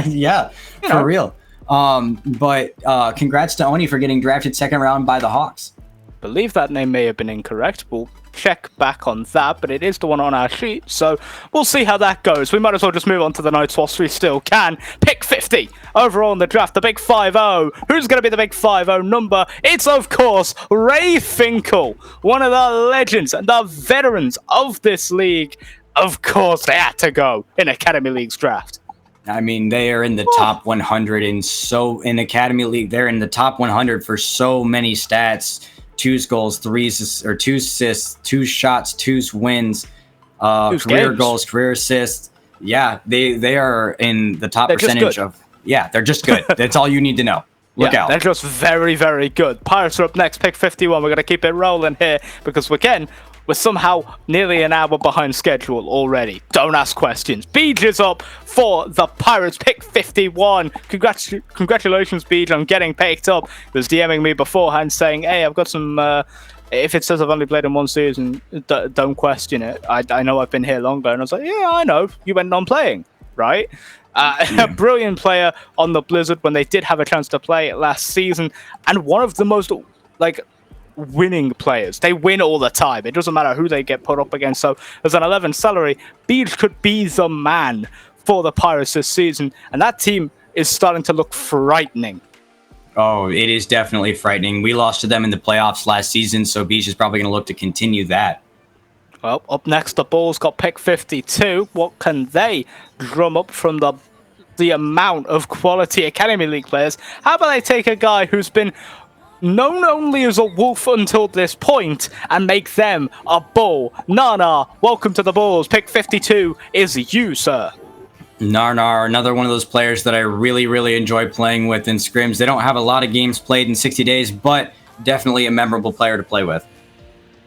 Yeah, for real. But congrats to Oni for getting drafted second round by the Hawks. Believe that name may have been incorrect. We'll check back on that, but it is the one on our sheet, so we'll see how that goes. We might as well just move on to the notes whilst we still can. Pick 50 overall in the draft, the big 5-0. Who's going to be the big 5-0 number? It's, of course, Ray Finkel, one of the legends and the veterans of this league. Of course, they had to go in Academy League's draft. I mean, they are in the top 100 in Academy League. They're in the top 100 for so many stats. 2 goals, 3 2 assists, 2 shots, 2 wins, career goals, career assists. Yeah, they are in the top percentage of. Yeah, they're just good. That's all you need to know. Look out. They're just very, very good. Pirates are up next, pick 51. We're going to keep it rolling here because, again, we're somehow nearly an hour behind schedule already. Don't ask questions. Beej is up for the Pirates, pick 51. Congratulations, Beej, on getting picked up. He was DMing me beforehand saying, hey, I've got some... if it says I've only played in 1 season, don't question it. I know I've been here longer. And I was like, yeah, I know. You went on playing, right? A brilliant player on the Blizzard when they did have a chance to play it last season. And one of the most, winning players. They win all the time. It doesn't matter who they get put up against. So as an 11 salary, Beej could be the man for the Pirates this season. And that team is starting to look frightening. Oh, it is definitely frightening. We lost to them in the playoffs last season, so Beej is probably going to look to continue that. Well, up next, the Bulls got pick 52. What can they drum up from the amount of quality Academy League players? How about they take a guy who's been known only as a wolf until this point and make them a bull? Nana, welcome to the Bulls. Pick 52 is you, sir. Narnar, another one of those players that I really, really enjoy playing with in scrims. They don't have a lot of games played in 60 days, but definitely a memorable player to play with.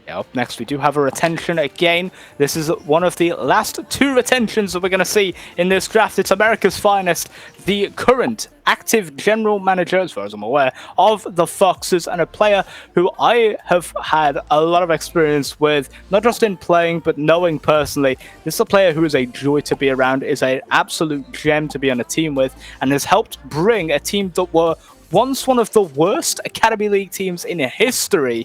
Up next, we do have a retention again. This is one of the last 2 retentions that we're going to see in this draft. It's America's finest, the current active general manager, as far as I'm aware, of the Foxes, and a player who I have had a lot of experience with, not just in playing, but knowing personally. This is a player who is a joy to be around, is an absolute gem to be on a team with, and has helped bring a team that were once one of the worst Academy League teams in history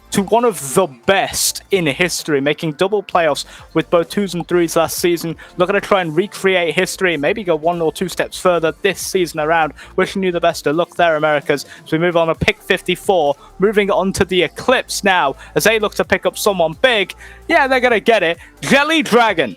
to one of the best in history, making double playoffs with both 2s and 3s last season. Looking to try and recreate history, maybe go 1 or 2 steps further this season around. Wishing you the best of luck there, Americas. So we move on to pick 54, moving on to the Eclipse now, as they look to pick up someone big. Yeah, they're going to get it. Jelly Dragon.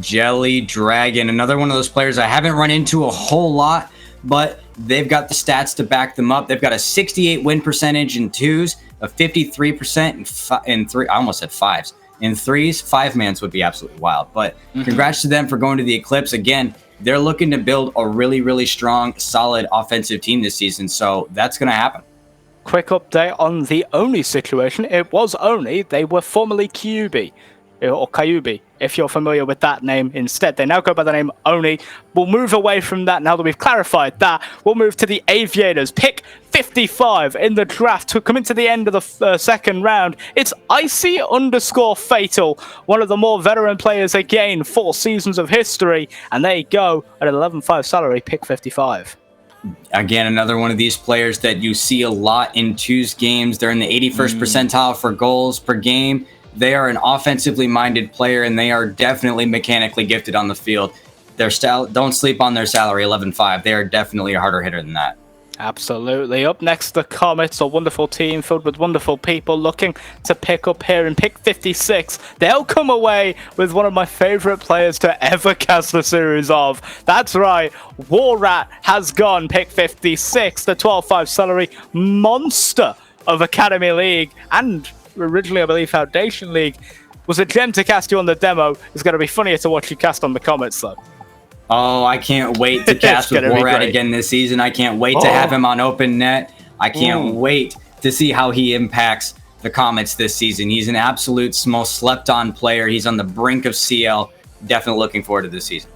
Jelly Dragon, another one of those players I haven't run into a whole lot, but they've got the stats to back them up. They've got a 68 win percentage in 2s, a 53% in 3. I almost said 5s. In 3s, 5-mans would be absolutely wild. But congrats to them for going to the Eclipse. Again, they're looking to build a really, really strong, solid offensive team this season. So that's going to happen. Quick update on the Oni situation. It was Oni. They were formerly Kyubi, or Kyubi, if you're familiar with that name instead. They now go by the name Oni. We'll move away from that now that we've clarified that. We'll move to the Aviators. Pick 55 in the draft to come into the end of the second round. It's Icy_Fatal, one of the more veteran players again, 4 seasons of history, and they go at an 11.5 salary, pick 55. Again, another one of these players that you see a lot in 2s games. They're in the 81st percentile for goals per game. They are an offensively minded player, and they are definitely mechanically gifted on the field. Their style, don't sleep on their salary, 11.5. They are definitely a harder hitter than that. Absolutely. Up next, the Comets, a wonderful team filled with wonderful people looking to pick up here in pick 56. They'll come away with one of my favorite players to ever cast the series of. That's right, War Rat has gone, pick 56, the 12.5 salary monster of Academy League, and originally, I believe, Foundation League. Was a gem to cast you on the demo. It's going to be funnier to watch you cast on the Comets, though. Oh, I can't wait to cast with Borat again this season. I can't wait to have him on open net. I can't wait to see how he impacts the Comets this season. He's an absolute most slept on player. He's on the brink of CL. Definitely looking forward to this season.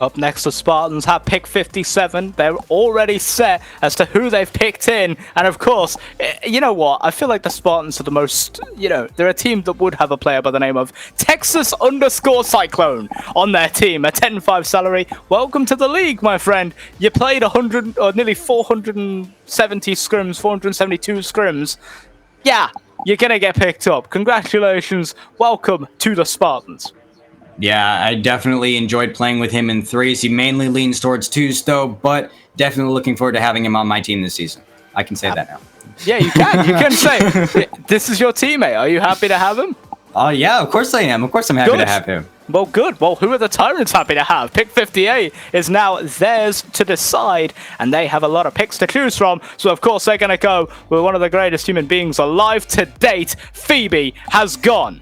Up next, the Spartans have pick 57. They're already set as to who they've picked in. And of course, you know what? I feel like the Spartans are the most, they're a team that would have a player by the name of Texas_Cyclone on their team. A 10-5 salary. Welcome to the league, my friend. You played 100 or nearly 470 scrims, 472 scrims. Yeah, you're going to get picked up. Congratulations. Welcome to the Spartans. Yeah, I definitely enjoyed playing with him in threes. He mainly leans towards twos, though, but definitely looking forward to having him on my team this season. I can say that now. Yeah, you can. You can say, this is your teammate. Are you happy to have him? Oh, yeah, of course I am. Of course I'm happy to have him. Well, good. Well, who are the Tyrants happy to have? Pick 58 is now theirs to decide, and they have a lot of picks to choose from. So, of course, they're going to go with one of the greatest human beings alive to date. Phoebe has gone.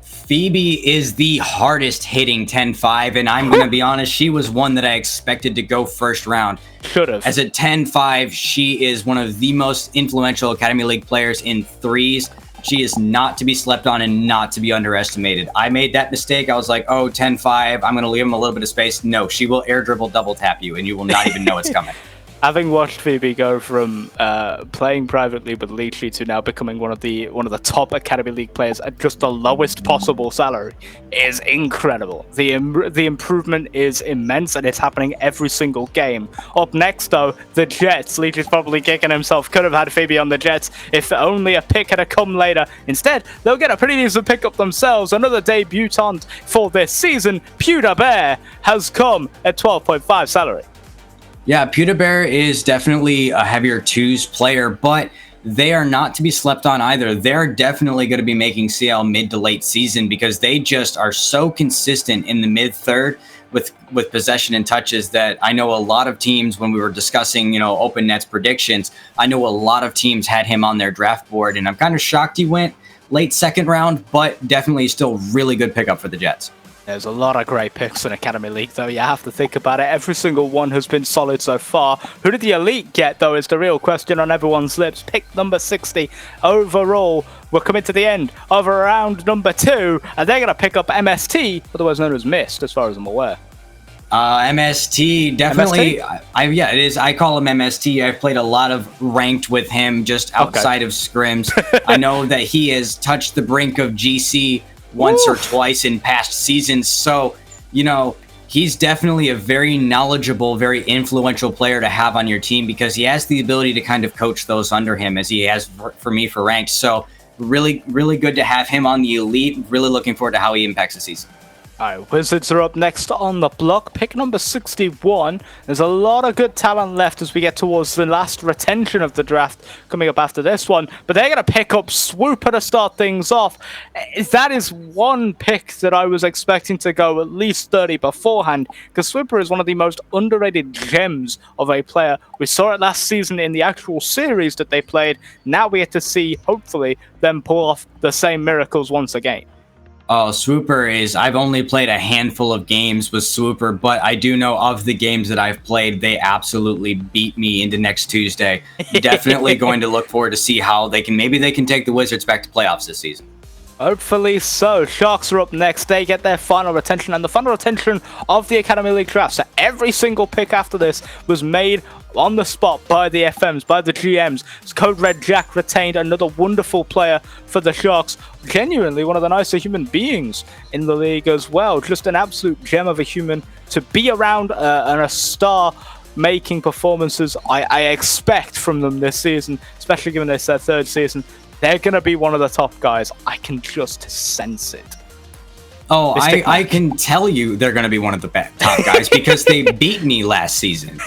Phoebe is the hardest hitting 10-5, and I'm going to be honest, she was one that I expected to go first round. Should have. As a 10-5, she is one of the most influential Academy League players in threes. She is not to be slept on and not to be underestimated. I made that mistake. I was like, oh, 10-5, I'm going to leave him a little bit of space. No, she will air dribble double tap you, and you will not even know it's coming. Having watched Phoebe go from playing privately with Leachy to now becoming one of the top Academy League players at just the lowest possible salary is incredible. The improvement is immense, and it's happening every single game. Up next, though, the Jets. Leachy's probably kicking himself. Could have had Phoebe on the Jets if only a pick had come later. Instead, they'll get a pretty decent pickup themselves. Another debutant for this season, Pewter Bear, has come at 12.5 salary. Yeah, Pewter Bear is definitely a heavier twos player, but they are not to be slept on either. They're definitely going to be making CL mid to late season because they just are so consistent in the mid third with possession and touches that I know a lot of teams, when we were discussing, Open Net's predictions, I know a lot of teams had him on their draft board, and I'm kind of shocked he went late second round, but definitely still really good pickup for the Jets. There's a lot of great picks in Academy League, though. You have to think about it. Every single one has been solid so far. Who did the Elite get, though, is the real question on everyone's lips. Pick number 60 overall. We're coming to the end of round number 2, and they're going to pick up MST, otherwise known as Mist, as far as I'm aware. MST, definitely. MST? Yeah, it is. I call him MST. I've played a lot of ranked with him just outside of scrims. I know that he has touched the brink of GC once or twice in past seasons. So, he's definitely a very knowledgeable, very influential player to have on your team because he has the ability to kind of coach those under him as he has for me for ranked. So really, really good to have him on the Elite. Really looking forward to how he impacts the season. All right, Wizards are up next on the block. Pick number 61. There's a lot of good talent left as we get towards the last retention of the draft coming up after this one. But they're going to pick up Swooper to start things off. That is one pick that I was expecting to go at least 30 beforehand, because Swooper is one of the most underrated gems of a player. We saw it last season in the actual series that they played. Now we get to see, hopefully, them pull off the same miracles once again. Oh, Swooper I've only played a handful of games with Swooper, but I do know of the games that I've played, they absolutely beat me into next Tuesday. Definitely going to look forward to see how they can take the Wizards back to playoffs this season. Hopefully so. Sharks are up next. They get their final retention, and the final retention of the Academy League draft. So every single pick after this was made on the spot by the FMs, by the GMs. Code Red Jack retained, another wonderful player for the Sharks. Genuinely one of the nicer human beings in the league as well. Just an absolute gem of a human to be around, and a star making performances I expect from them this season, especially given this their third season. They're going to be one of the top guys. I can just sense it. Oh, I can tell you they're going to be one of the top guys because they beat me last season.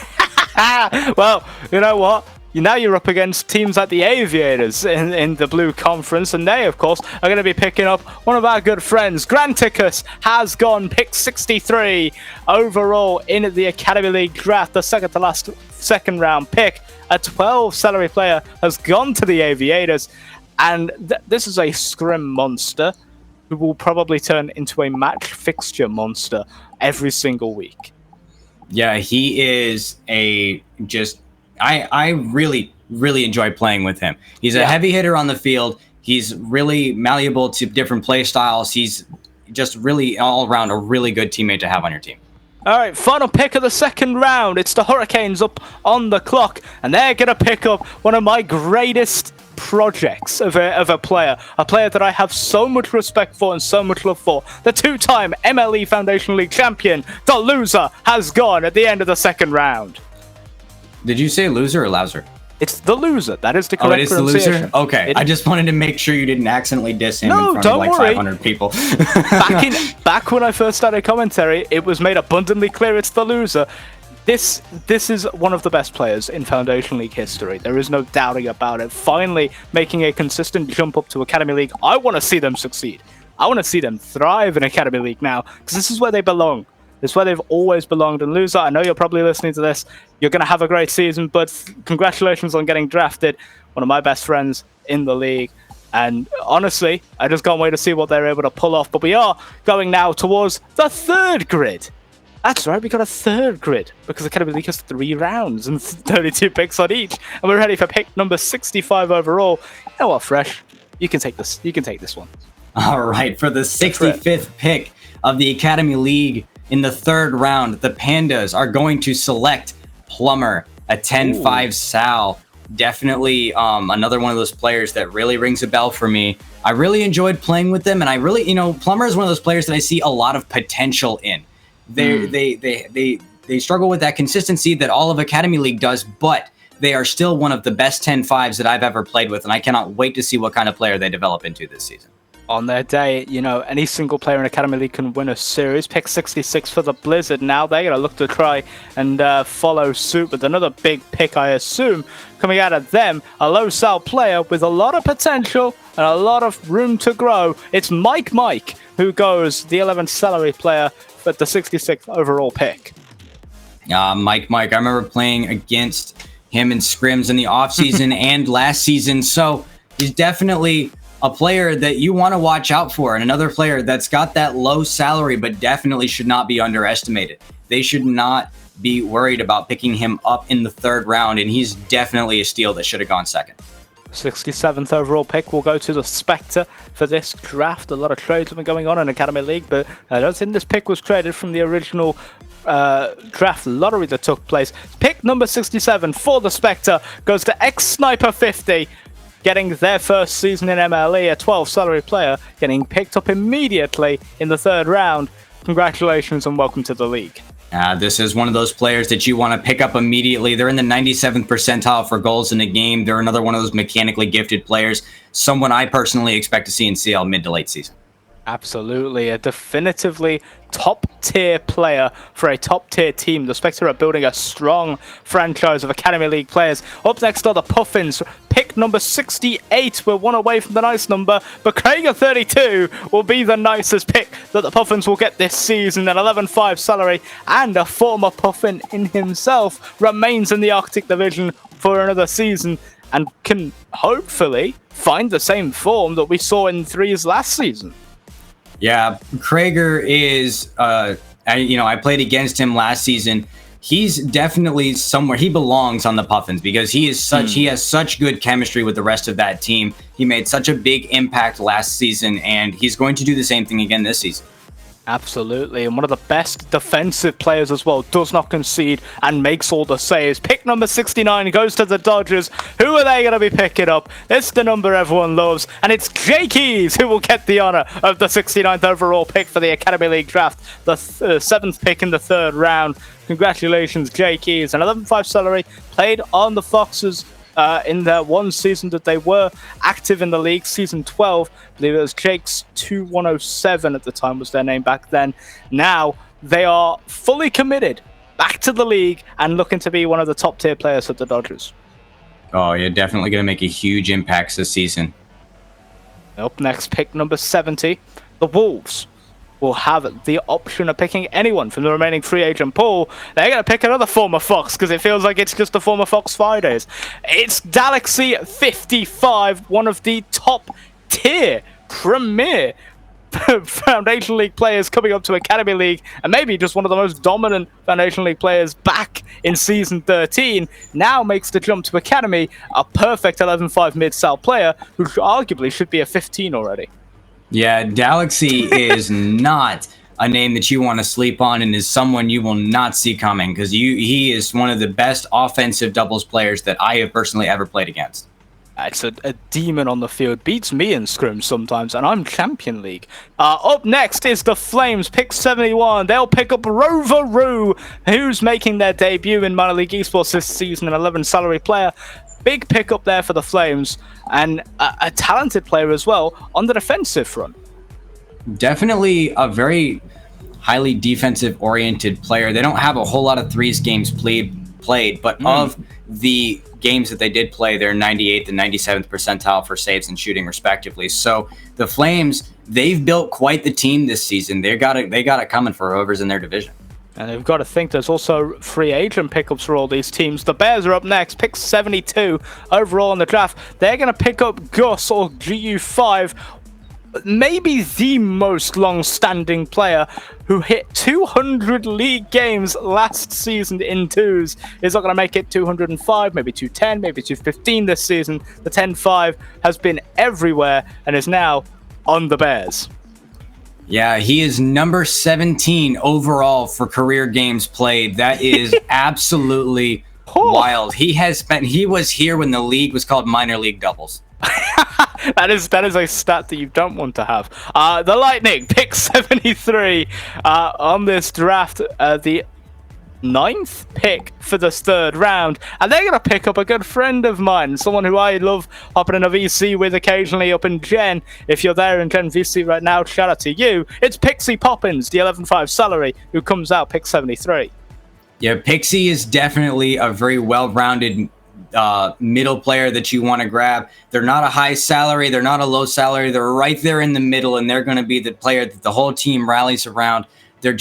Well, you know what? Now you're up against teams like the Aviators in the Blue Conference, and they, of course, are going to be picking up one of our good friends. Granticus has gone pick 63 overall in the Academy League draft, the second to last second round pick. A 12 salary player has gone to the Aviators, and this is a scrim monster who will probably turn into a match fixture monster every single week. Yeah, he is I really, really enjoy playing with him. He's a heavy hitter on the field. He's really malleable to different play styles. He's just really all around a really good teammate to have on your team. All right, final pick of the second round. It's the Hurricanes up on the clock, and they're going to pick up one of my greatest projects of a player that I have so much respect for and so much love for. The two-time MLE Foundation League champion, the loser, has gone at the end of the second round. Did you say loser or louser? It's the loser. That is the correct it is the loser? Okay. I just wanted to make sure you didn't accidentally diss him in front of like 500 people. Back when I first started commentary, it was made abundantly clear it's the loser. This is one of the best players in Foundation League history. There is no doubting about it. Finally making a consistent jump up to Academy League. I want to see them succeed. I want to see them thrive in Academy League now, because this is where they belong. It's where they've always belonged. And loser, I know you're probably listening to this. You're going to have a great season, but congratulations on getting drafted. One of my best friends in the league. And honestly, I just can't wait to see what they're able to pull off. But we are going now towards the third grid. That's right, we got a third grid, because Academy League has 3 rounds and 32 picks on each. And we're ready for pick number 65 overall. You know what, Fresh? You can take this. You can take this one. All right, for the 65th pick of the Academy League, in the third round, the Pandas are going to select Plumber, a 10-5 Sal. Definitely another one of those players that really rings a bell for me. I really enjoyed playing with them, and I really, Plumber is one of those players that I see a lot of potential in. They struggle with that consistency that all of Academy League does, but they are still one of the best 10-5s that I've ever played with, and I cannot wait to see what kind of player they develop into this season. On their day, any single player in Academy League can win a series. Pick 66 for the Blizzard. Now they're going to look to try and follow suit with another big pick, I assume, coming out of them. A low sal player with a lot of potential and a lot of room to grow. It's Mike, who goes the 11th salary player, but the 66th overall pick. Mike, I remember playing against him in scrims in the offseason and last season, so he's definitely a player that you want to watch out for, and another player that's got that low salary but definitely should not be underestimated. They should not be worried about picking him up in the third round, and he's definitely a steal that should have gone second. 67th overall pick will go to the Spectre for this draft. A lot of trades have been going on in Academy League, but I don't think this pick was traded from the original draft lottery that took place. Pick number 67 for the Spectre goes to X-Sniper 50, getting their first season in MLE, a 12 salary player, getting picked up immediately in the third round. Congratulations and welcome to the league. This is one of those players that you want to pick up immediately. They're in the 97th percentile for goals in a game. They're another one of those mechanically gifted players, someone I personally expect to see in CL mid to late season. Absolutely, a definitively top-tier player for a top-tier team. The Spectre are building a strong franchise of Academy League players. Up next are the Puffins. Pick number 68. We're one away from the nice number, but Krager 32 will be the nicest pick that the Puffins will get this season. An 11-5 salary, and a former Puffin in himself remains in the Arctic Division for another season and can hopefully find the same form that we saw in 3's last season. Yeah, Krager is, I played against him last season. He's definitely somewhere. He belongs on the Puffins because he has such good chemistry with the rest of that team. He made such a big impact last season, and he's going to do the same thing again this season. Absolutely, and one of the best defensive players as well, does not concede and makes all the saves. Pick number 69 goes to the Dodgers. Who are they going to be picking up? It's the number everyone loves, and it's Jay Keys who will get the honor of the 69th overall pick for the Academy League draft, the 7th pick in the third round. Congratulations, Jay Keys. An 11-5 salary, played on the Foxes in the one season that they were active in the league, season 12. I believe it was Jake's 2107 at the time was their name back then. Now they are fully committed back to the league and looking to be one of the top tier players of the Dodgers. Oh, you're definitely going to make a huge impact this season. Up next, pick number 70, the Wolves will have the option of picking anyone from the remaining free agent pool. They're going to pick another former Fox because it feels like it's just the former Fox Fridays. It's Galaxy 55, one of the top tier premier Foundation League players coming up to Academy League, and maybe just one of the most dominant Foundation League players back in Season 13, now makes the jump to Academy, a perfect 11-5 mid-sal player who arguably should be a 15 already. Yeah, Galaxy is not a name that you want to sleep on and is someone you will not see coming, because he is one of the best offensive doubles players that I have personally ever played against. It's a demon on the field. Beats me in scrims sometimes, and I'm Champion League. Up next is the Flames, pick 71. They'll pick up Rover Roo, who's making their debut in minor league esports this season, an 11 salary player. Big pick up there for the Flames, and a talented player as well on the defensive front. Definitely a very highly defensive-oriented player. They don't have a whole lot of threes games played, but of the games that they did play, they're 98th and 97th percentile for saves and shooting, respectively. So the Flames, they've built quite the team this season. They got it coming for whoever's in their division. And they've got to think there's also free agent pickups for all these teams. The Bears are up next, pick 72 overall in the draft. They're going to pick up Gus, or GU5, maybe the most long-standing player who hit 200 league games last season in twos. Is not going to make it 205, maybe 210, maybe 215 this season. The 10-5 has been everywhere and is now on the Bears. Yeah, he is number 17 overall for career games played. That is absolutely wild. He was here when the league was called minor league doubles. That is a stat that you don't want to have. The Lightning, pick 73 on this draft, the 9th pick for the 3rd round, and they're going to pick up a good friend of mine, someone who I love hopping in a VC with occasionally up in Gen. If you're there in Gen VC right now, shout out to you. It's Pixie Poppins, the 11.5 salary, who comes out pick 73. Yeah, Pixie is definitely a very well-rounded middle player that you want to grab. They're not a high salary, they're not a low salary, they're right there in the middle, and they're going to be the player that the whole team rallies around. They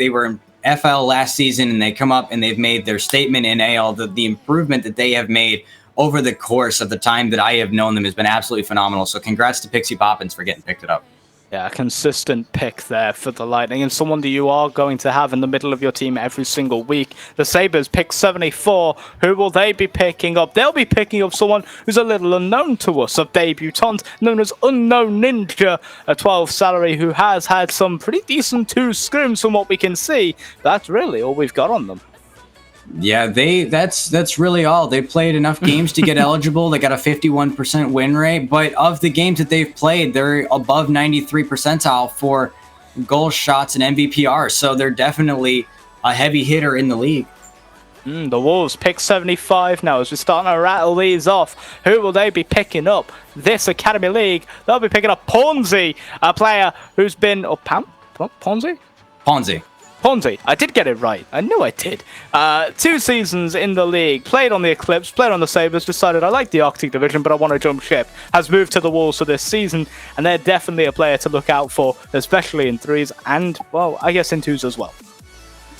were in FL last season, and they come up and they've made their statement in AL. The improvement that they have made over the course of the time that I have known them has been absolutely phenomenal. So congrats to Pixie Poppins for getting picked it up. Yeah, a consistent pick there for the Lightning, and someone that you are going to have in the middle of your team every single week. The Sabres pick 74. Who will they be picking up? They'll be picking up someone who's a little unknown to us, a debutant known as Unknown Ninja, a 12 salary who has had some pretty decent 2 scrims from what we can see. That's really all we've got on them. Yeah, that's really all. They played enough games to get eligible. They got a 51% win rate, but of the games that they've played, they're above 93 percentile for goals, shots, and MVPR. So they're definitely a heavy hitter in the league. The Wolves pick 75 now as we're starting to rattle these off. Who will they be picking up this Academy League? They'll be picking up Ponzi, a player who's been... Ponzi? Ponzi. I did get it right. I knew I did. 2 seasons in the league. Played on the Eclipse, played on the Sabres, decided I like the Arctic Division, but I want to jump ship. Has moved to the Wolves for this season, and they're definitely a player to look out for, especially in threes and, well, I guess in twos as well.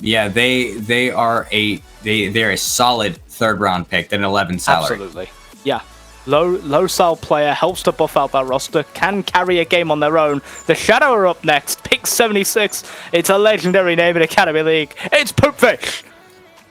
Yeah, they're a solid 3rd round pick, an 11 salary. Absolutely. Yeah. Low sal player, helps to buff out that roster, can carry a game on their own. The Shadow are up next, pick 76. It's a legendary name in Academy League. It's Poopfish.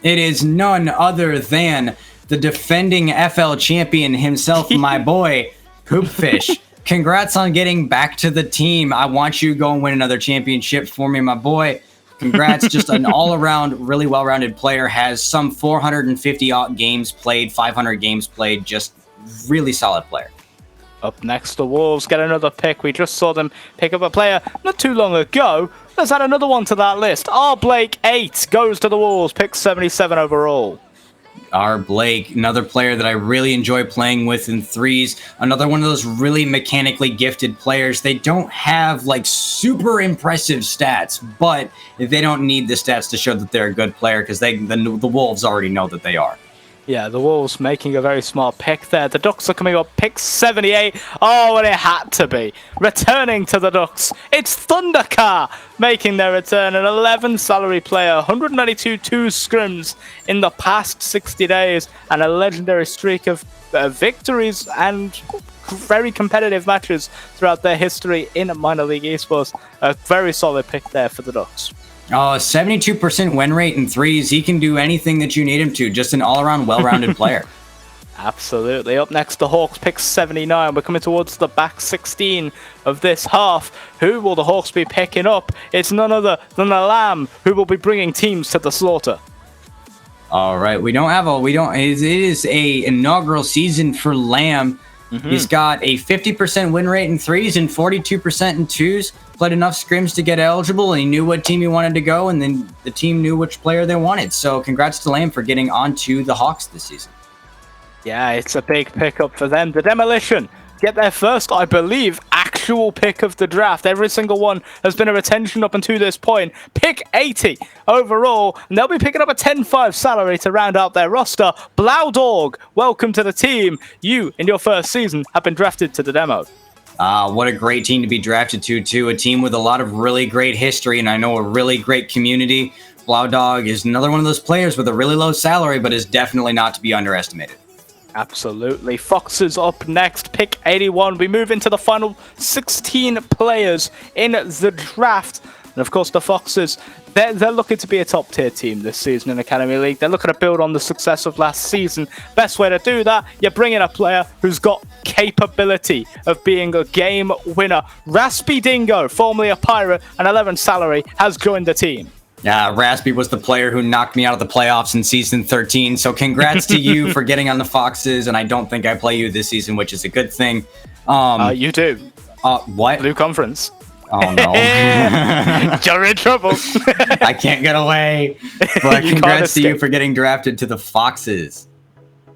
It is none other than the defending FL champion himself, my boy, Poopfish. Congrats on getting back to the team. I want you to go and win another championship for me, my boy. Congrats, just an all-around, really well-rounded player. Has some 450 games played, 500 games played, just really solid player. Up next, the Wolves get another pick. We just saw them pick up a player not too long ago. Let's add another one to that list. R. Blake 8 goes to the Wolves, pick 77 overall. R. Blake, another player that I really enjoy playing with in threes. Another one of those really mechanically gifted players. They don't have like super impressive stats, but they don't need the stats to show that they're a good player because the Wolves already know that they are. Yeah, the Wolves making a very smart pick there. The Ducks are coming up, pick 78. Oh, and it had to be. Returning to the Ducks, it's Thundercar making their return. An 11 salary player, 192 scrims in the past 60 days, and a legendary streak of victories and very competitive matches throughout their history in minor league esports. A very solid pick there for the Ducks. 72% win rate in threes. He can do anything that you need him to. Just an all-around, well-rounded player. Absolutely. Up next, the Hawks pick 79. We're coming towards the back 16 of this half. Who will the Hawks be picking up? It's none other than the Lamb, who will be bringing teams to the slaughter. All right, it is a inaugural season for Lamb. He's got a 50% win rate in threes and 42% in twos. Played enough scrims to get eligible, and he knew what team he wanted to go, and then the team knew which player they wanted. So congrats to Lamb for getting onto the Hawks this season. Yeah, it's a big pickup for them. The Demolition get their first, I believe, actual pick of the draft. Every single one has been a retention up until this point. Pick 80 overall, and they'll be picking up a 10-5 salary to round out their roster. Blaudorg, welcome to the team. You, in your first season, have been drafted to the demo. What a great team to be drafted to, too. A team with a lot of really great history, and I know a really great community. Blaudorg is another one of those players with a really low salary, but is definitely not to be underestimated. Absolutely. Foxes up next, pick 81. We move into the final 16 players in the draft. And of course, the Foxes, they're looking to be a top-tier team this season in Academy League. They're looking to build on the success of last season. Best way to do that, you bring in a player who's got capability of being a game winner. Raspy Dingo, formerly a Pirate, and 11 salary, has joined the team. Raspy was the player who knocked me out of the playoffs in season 13. So congrats to you for getting on the Foxes. And I don't think I play you this season, which is a good thing. You do. What? Blue Conference. Oh, no. You're in trouble. I can't get away. But congrats to you for getting drafted to the Foxes.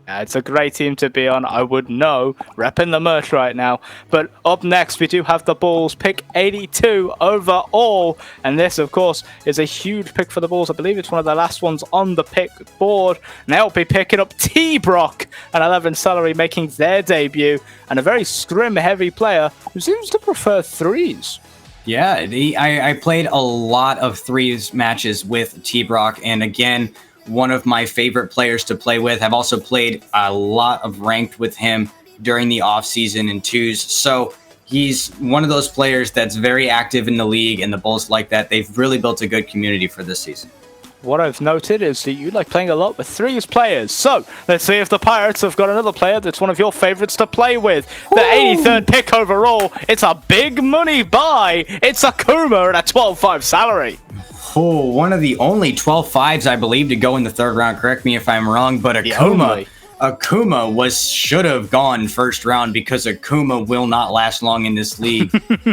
It's a great team to be on, I would know, repping the merch right now. But up next, we do have the Bulls, pick 82 overall. And this, of course, is a huge pick for the Bulls. I believe it's one of the last ones on the pick board. And they'll be picking up T-Brock, an 11 salary, making their debut. And a very scrim-heavy player who seems to prefer threes. Yeah, I played a lot of threes matches with T-Brock. And again, one of my favorite players to play with. I've also played a lot of ranked with him during the offseason in twos. So he's one of those players that's very active in the league, and the Bulls like that. They've really built a good community for this season. What I've noted is that you like playing a lot with threes players. So let's see if the Pirates have got another player that's one of your favorites to play with. The 83rd pick overall. It's a big money buy. It's Akuma at a 12-5 salary. Oh, one of the only 12-5s, I believe, to go in the third round. Correct me if I'm wrong, but Akuma should have gone first round because Akuma will not last long in this league.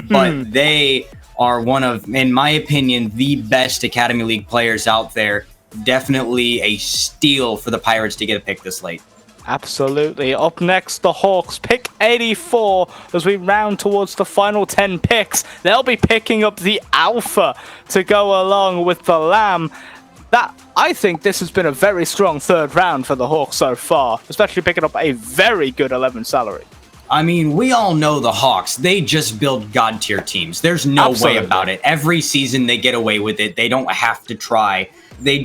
But they are one of, in my opinion, the best Academy League players out there. Definitely a steal for the Pirates to get a pick this late. Absolutely. Up next, the Hawks, pick 84. As we round towards the final 10 picks, they'll be picking up the Alpha to go along with the Lamb. I think this has been a very strong third round for the Hawks so far, especially picking up a very good 11 salary. I mean, we all know the Hawks. They just build God tier teams. There's no way about it. Every season they get away with it. They don't have to try. They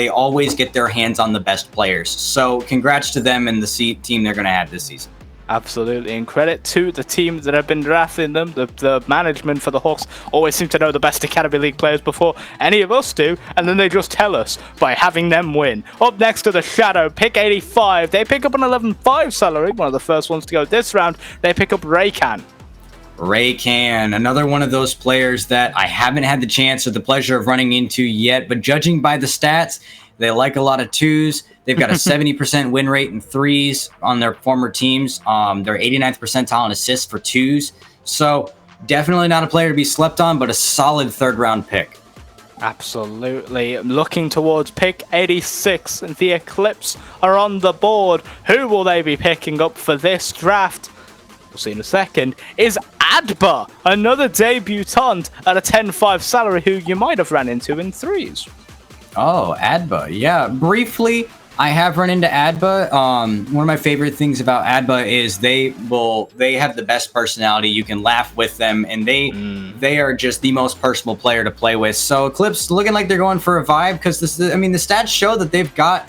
always get their hands on the best players. So congrats to them and the team they're going to have this season. Absolutely, and credit to the team that have been drafting them. The management for the Hawks always seem to know the best Academy League players before any of us do, and then they just tell us by having them win. Up next to the Shadow, pick 85. They pick up an 11-5 salary, one of the first ones to go this round. They pick up Raycan. Raycan, another one of those players that I haven't had the chance or the pleasure of running into yet, but judging by the stats, they like a lot of twos. They've got a 70% win rate in threes on their former teams. They're 89th percentile in assists for twos. So definitely not a player to be slept on, but a solid third round pick. Absolutely. Looking towards pick 86, and the Eclipse are on the board. Who will they be picking up for this draft? We'll see in a second. Is Adba, another debutant at a 10-5 salary who you might have ran into in threes. Oh, Adba. Yeah, briefly, I have run into Adba. One of my favorite things about Adba is they have the best personality. You can laugh with them, and they are just the most personal player to play with. So Eclipse looking like they're going for a vibe because the stats show that they've got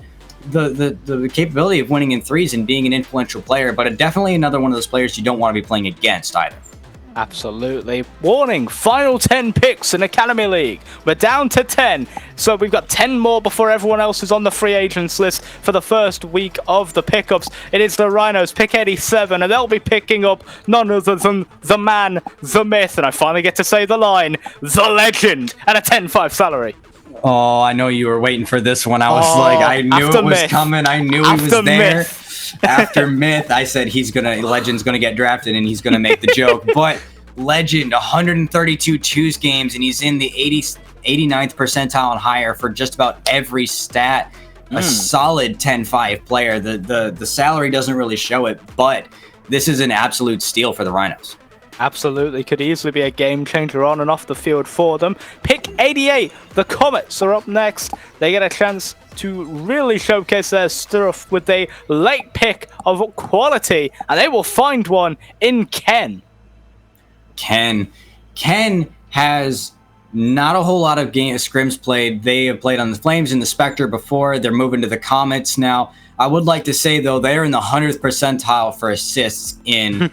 the capability of winning in threes and being an influential player, but definitely another one of those players you don't want to be playing against either. Absolutely. Warning, final 10 picks in Academy League. We're down to 10, so we've got 10 more before everyone else is on the free agents list for the first week of the pickups. It is the Rhinos, pick 87, and they'll be picking up none other than the man, the myth, and I finally get to say the line, the legend, at a 10-5 salary. Oh, I know you were waiting for this one. I was like, I knew it was coming. I knew he was there. After Myth, I said Legend's gonna get drafted and he's gonna make the joke. But Legend, 132 choose games, and he's in the 89th percentile and higher for just about every stat. A solid 10-5 player. The salary doesn't really show it, but this is an absolute steal for the Rhinos. Absolutely, could easily be a game changer on and off the field for them. Pick 88, the Comets are up next. They get a chance to really showcase their stuff with a late pick of quality, and they will find one in Ken. Ken has not a whole lot of scrims played. They have played on the Flames and the Spectre before. They're moving to the Comets now. I would like to say, though, they're in the 100th percentile for assists in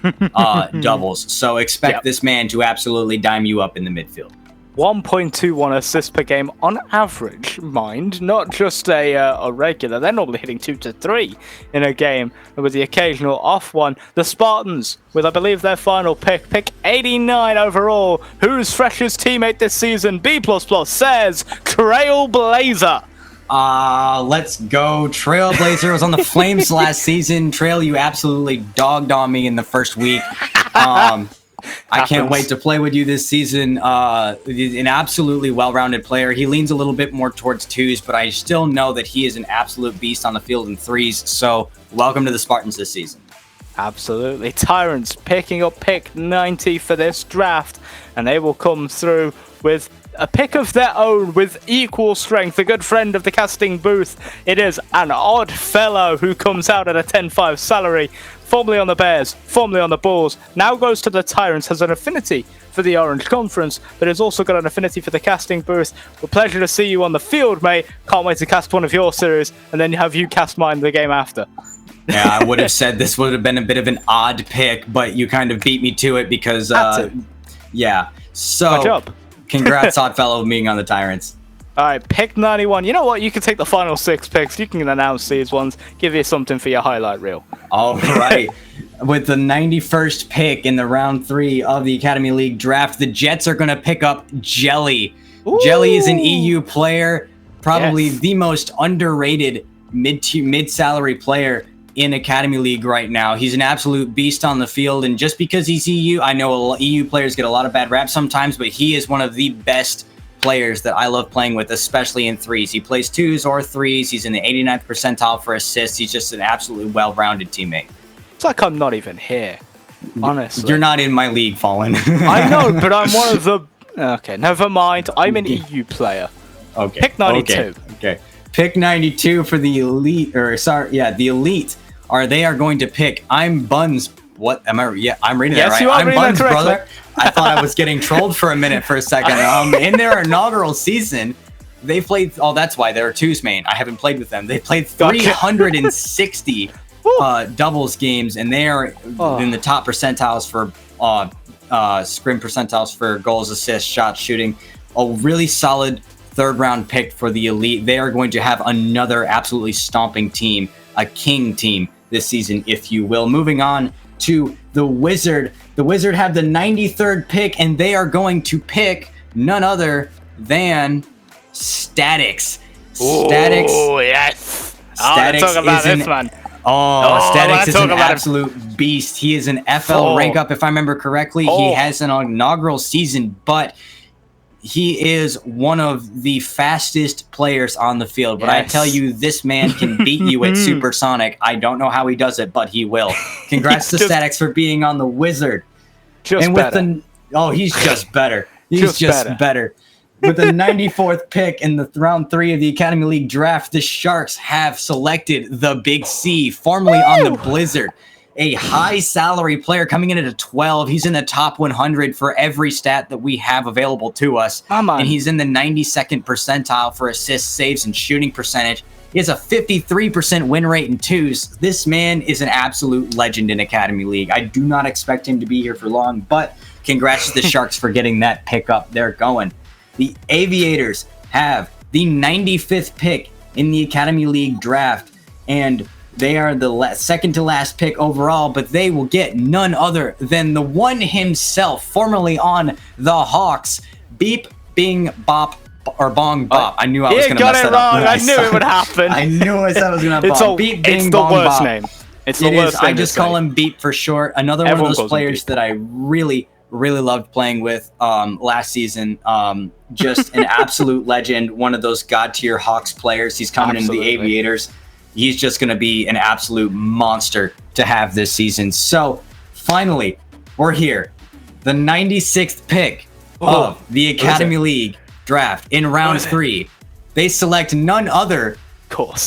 doubles. So expect this man to absolutely dime you up in the midfield. 1.21 assists per game on average, mind, not just a regular. They're normally hitting 2 to 3 in a game with the occasional off one. The Spartans, with I believe their final pick 89 overall. Who's freshest teammate this season? B++ says Trailblazer. Let's go. Trailblazer was on the Flames last season. Trail, you absolutely dogged on me in the first week. I can't wait to play with you this season. An absolutely well-rounded player. He leans a little bit more towards twos, but I still know that he is an absolute beast on the field in threes. So welcome to the Spartans this season. Absolutely. Tyrants picking up pick 90 for this draft, and they will come through with a pick of their own with equal strength. A good friend of the casting booth. It is an odd fellow who comes out at a 10-5 salary. Formerly on the Bears, formerly on the Bulls, now goes to the Tyrants, has an affinity for the Orange Conference, but has also got an affinity for the casting booth. A pleasure to see you on the field, mate. Can't wait to cast one of your series, and then have you cast mine the game after. Yeah, I would have said this would have been a bit of an odd pick, but you kind of beat me to it because, yeah. So, my job. Congrats, odd fellow, being on the Tyrants. All right, pick 91. You know what? You can take the final 6 picks. You can announce these ones. Give you something for your highlight reel. All right. With the 91st pick in the round 3 of the Academy League draft, the Jets are going to pick up Jelly. Ooh. Jelly is an EU player, probably the most underrated mid-salary player in Academy League right now. He's an absolute beast on the field, and just because he's EU, I know EU players get a lot of bad rap sometimes, but he is one of the best players that I love playing with, especially in threes. He plays twos or threes. He's in the 89th percentile for assists. He's just an absolutely well-rounded teammate. It's like I'm not even here, honestly. You're not in my league, Fallen. I know, but I'm one of the... Okay, never mind. I'm an EU player. Okay. Pick 92. Okay. Pick 92 for the Elite, the Elite. They are going to pick I'm Buns. What am I? Yeah, I'm reading that right. You are I'm reading Buns, that correctly. brother. I thought I was getting trolled for a minute for a second. In their inaugural season, they played. Oh, that's why they're a twos main. I haven't played with them. They played 360 doubles games, and they are in the top percentiles for scrim percentiles for goals, assists, shots, shooting. A really solid third round pick for the Elite. They are going to have another absolutely stomping team, a king team this season, if you will. Moving on to the Wizard. The Wizard have the 93rd pick, and they are going to pick none other than Statics. Oh, yes. Let's talk about this one. Statics is an absolute beast. He is an FL rank up, if I remember correctly. He has an inaugural season, but he is one of the fastest players on the field. But I tell you, this man can beat you at Supersonic. I don't know how he does it, but he will. Congrats to Statics for being on the Wizard. He's just better. He's just better. With the 94th pick in the round 3 of the Academy League draft, the Sharks have selected the Big C, formerly on the Blizzard. A high salary player coming in at a 12. He's in the top 100 for every stat that we have available to us. And he's in the 92nd percentile for assists, saves, and shooting percentage. He has a 53% win rate in twos. This man is an absolute legend in Academy League. I do not expect him to be here for long, but congrats to the Sharks for getting that pick up. They're going. The Aviators have the 95th pick in the Academy League draft, and they are the second to last pick overall, but they will get none other than the one himself, formerly on the Hawks, Beep Bing Bop or Bong Bop. I knew I was going to mess that up. I knew it would happen. I knew I said I was going to bop. Beep Bing It's the Bong worst Bop. name. It's the worst name. I just call him Beep for short. Another one of those players that I really loved playing with last season. Just an absolute legend. One of those god tier Hawks players. He's coming into the Aviators. He's just going to be an absolute monster to have this season. So finally, we're here. The 96th pick of the Academy League draft in round 3. They select none other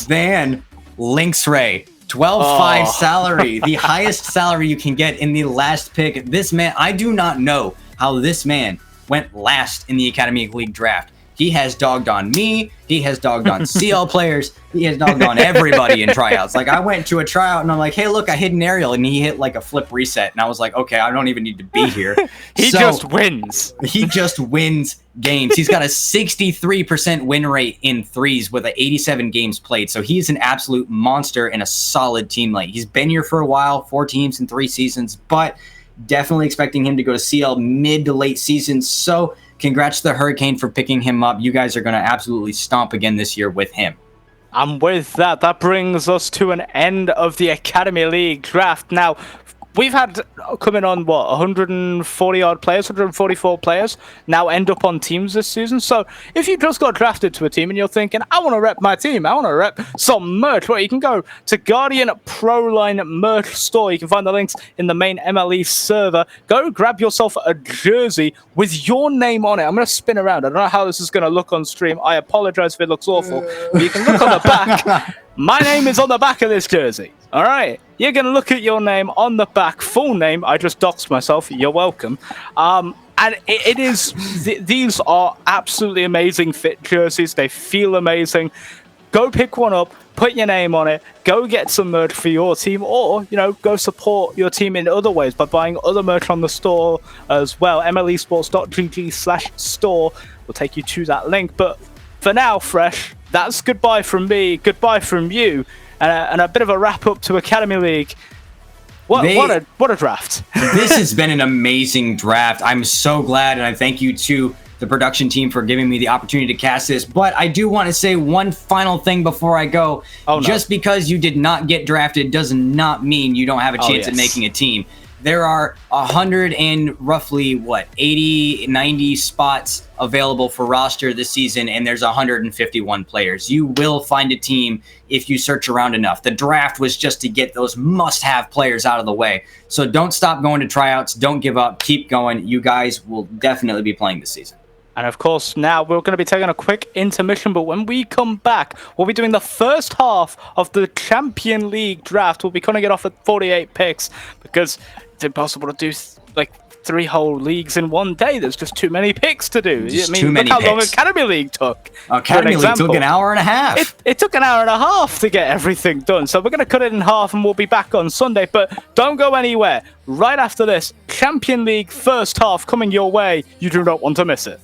than Lynx Ray. 12.5 salary, the highest salary you can get in the last pick. This man, I do not know how this man went last in the Academy League draft. He has dogged on me. He has dogged on CL players. He has dogged on everybody in tryouts. Like, I went to a tryout and I'm like, hey, look, I hit an aerial, and he hit like a flip reset. And I was like, okay, I don't even need to be here. He just wins. He just wins games. He's got a 63% win rate in threes with 87 games played. So he's an absolute monster and a solid teammate. He's been here for a while, 4 teams in 3 seasons, but definitely expecting him to go to CL mid to late season. So congrats to the Hurricane for picking him up. You guys are going to absolutely stomp again this year with him. And with that, that brings us to an end of the Academy League draft. Now, we've had coming on, 140 odd players, 144 players now end up on teams this season. So if you just got drafted to a team and you're thinking, I want to rep my team, I want to rep some merch, well, you can go to Guardian Proline merch store. You can find the links in the main MLE server. Go grab yourself a jersey with your name on it. I'm going to spin around. I don't know how this is going to look on stream. I apologize if it looks awful. But you can look on the back. My name is on the back of this jersey. All right. You're going to look at your name on the back. Full name. I just doxed myself. You're welcome. And it is... these are absolutely amazing fit jerseys. They feel amazing. Go pick one up. Put your name on it. Go get some merch for your team. Or, you know, go support your team in other ways by buying other merch on the store as well. mlesports.gg/store will take you to that link. But for now, Fresh, that's goodbye from me, goodbye from you, and a bit of a wrap up to Academy League. What a draft! This has been an amazing draft. I'm so glad, and I thank you to the production team for giving me the opportunity to cast this. But I do want to say one final thing before I go. Oh, no. Just because you did not get drafted does not mean you don't have a chance at making a team. There are 100 and roughly, 80, 90 spots available for roster this season, and there's 151 players. You will find a team if you search around enough. The draft was just to get those must-have players out of the way. So don't stop going to tryouts. Don't give up. Keep going. You guys will definitely be playing this season. And of course, now we're going to be taking a quick intermission, but when we come back, we'll be doing the first half of the Champion League draft. We'll be cutting it off at 48 picks because it's impossible to do like 3 whole leagues in one day. There's just too many picks to do. Look how long Academy League took. Academy League took an hour and a half. It took an hour and a half to get everything done. So we're going to cut it in half and we'll be back on Sunday. But don't go anywhere. Right after this, Champion League first half coming your way. You do not want to miss it.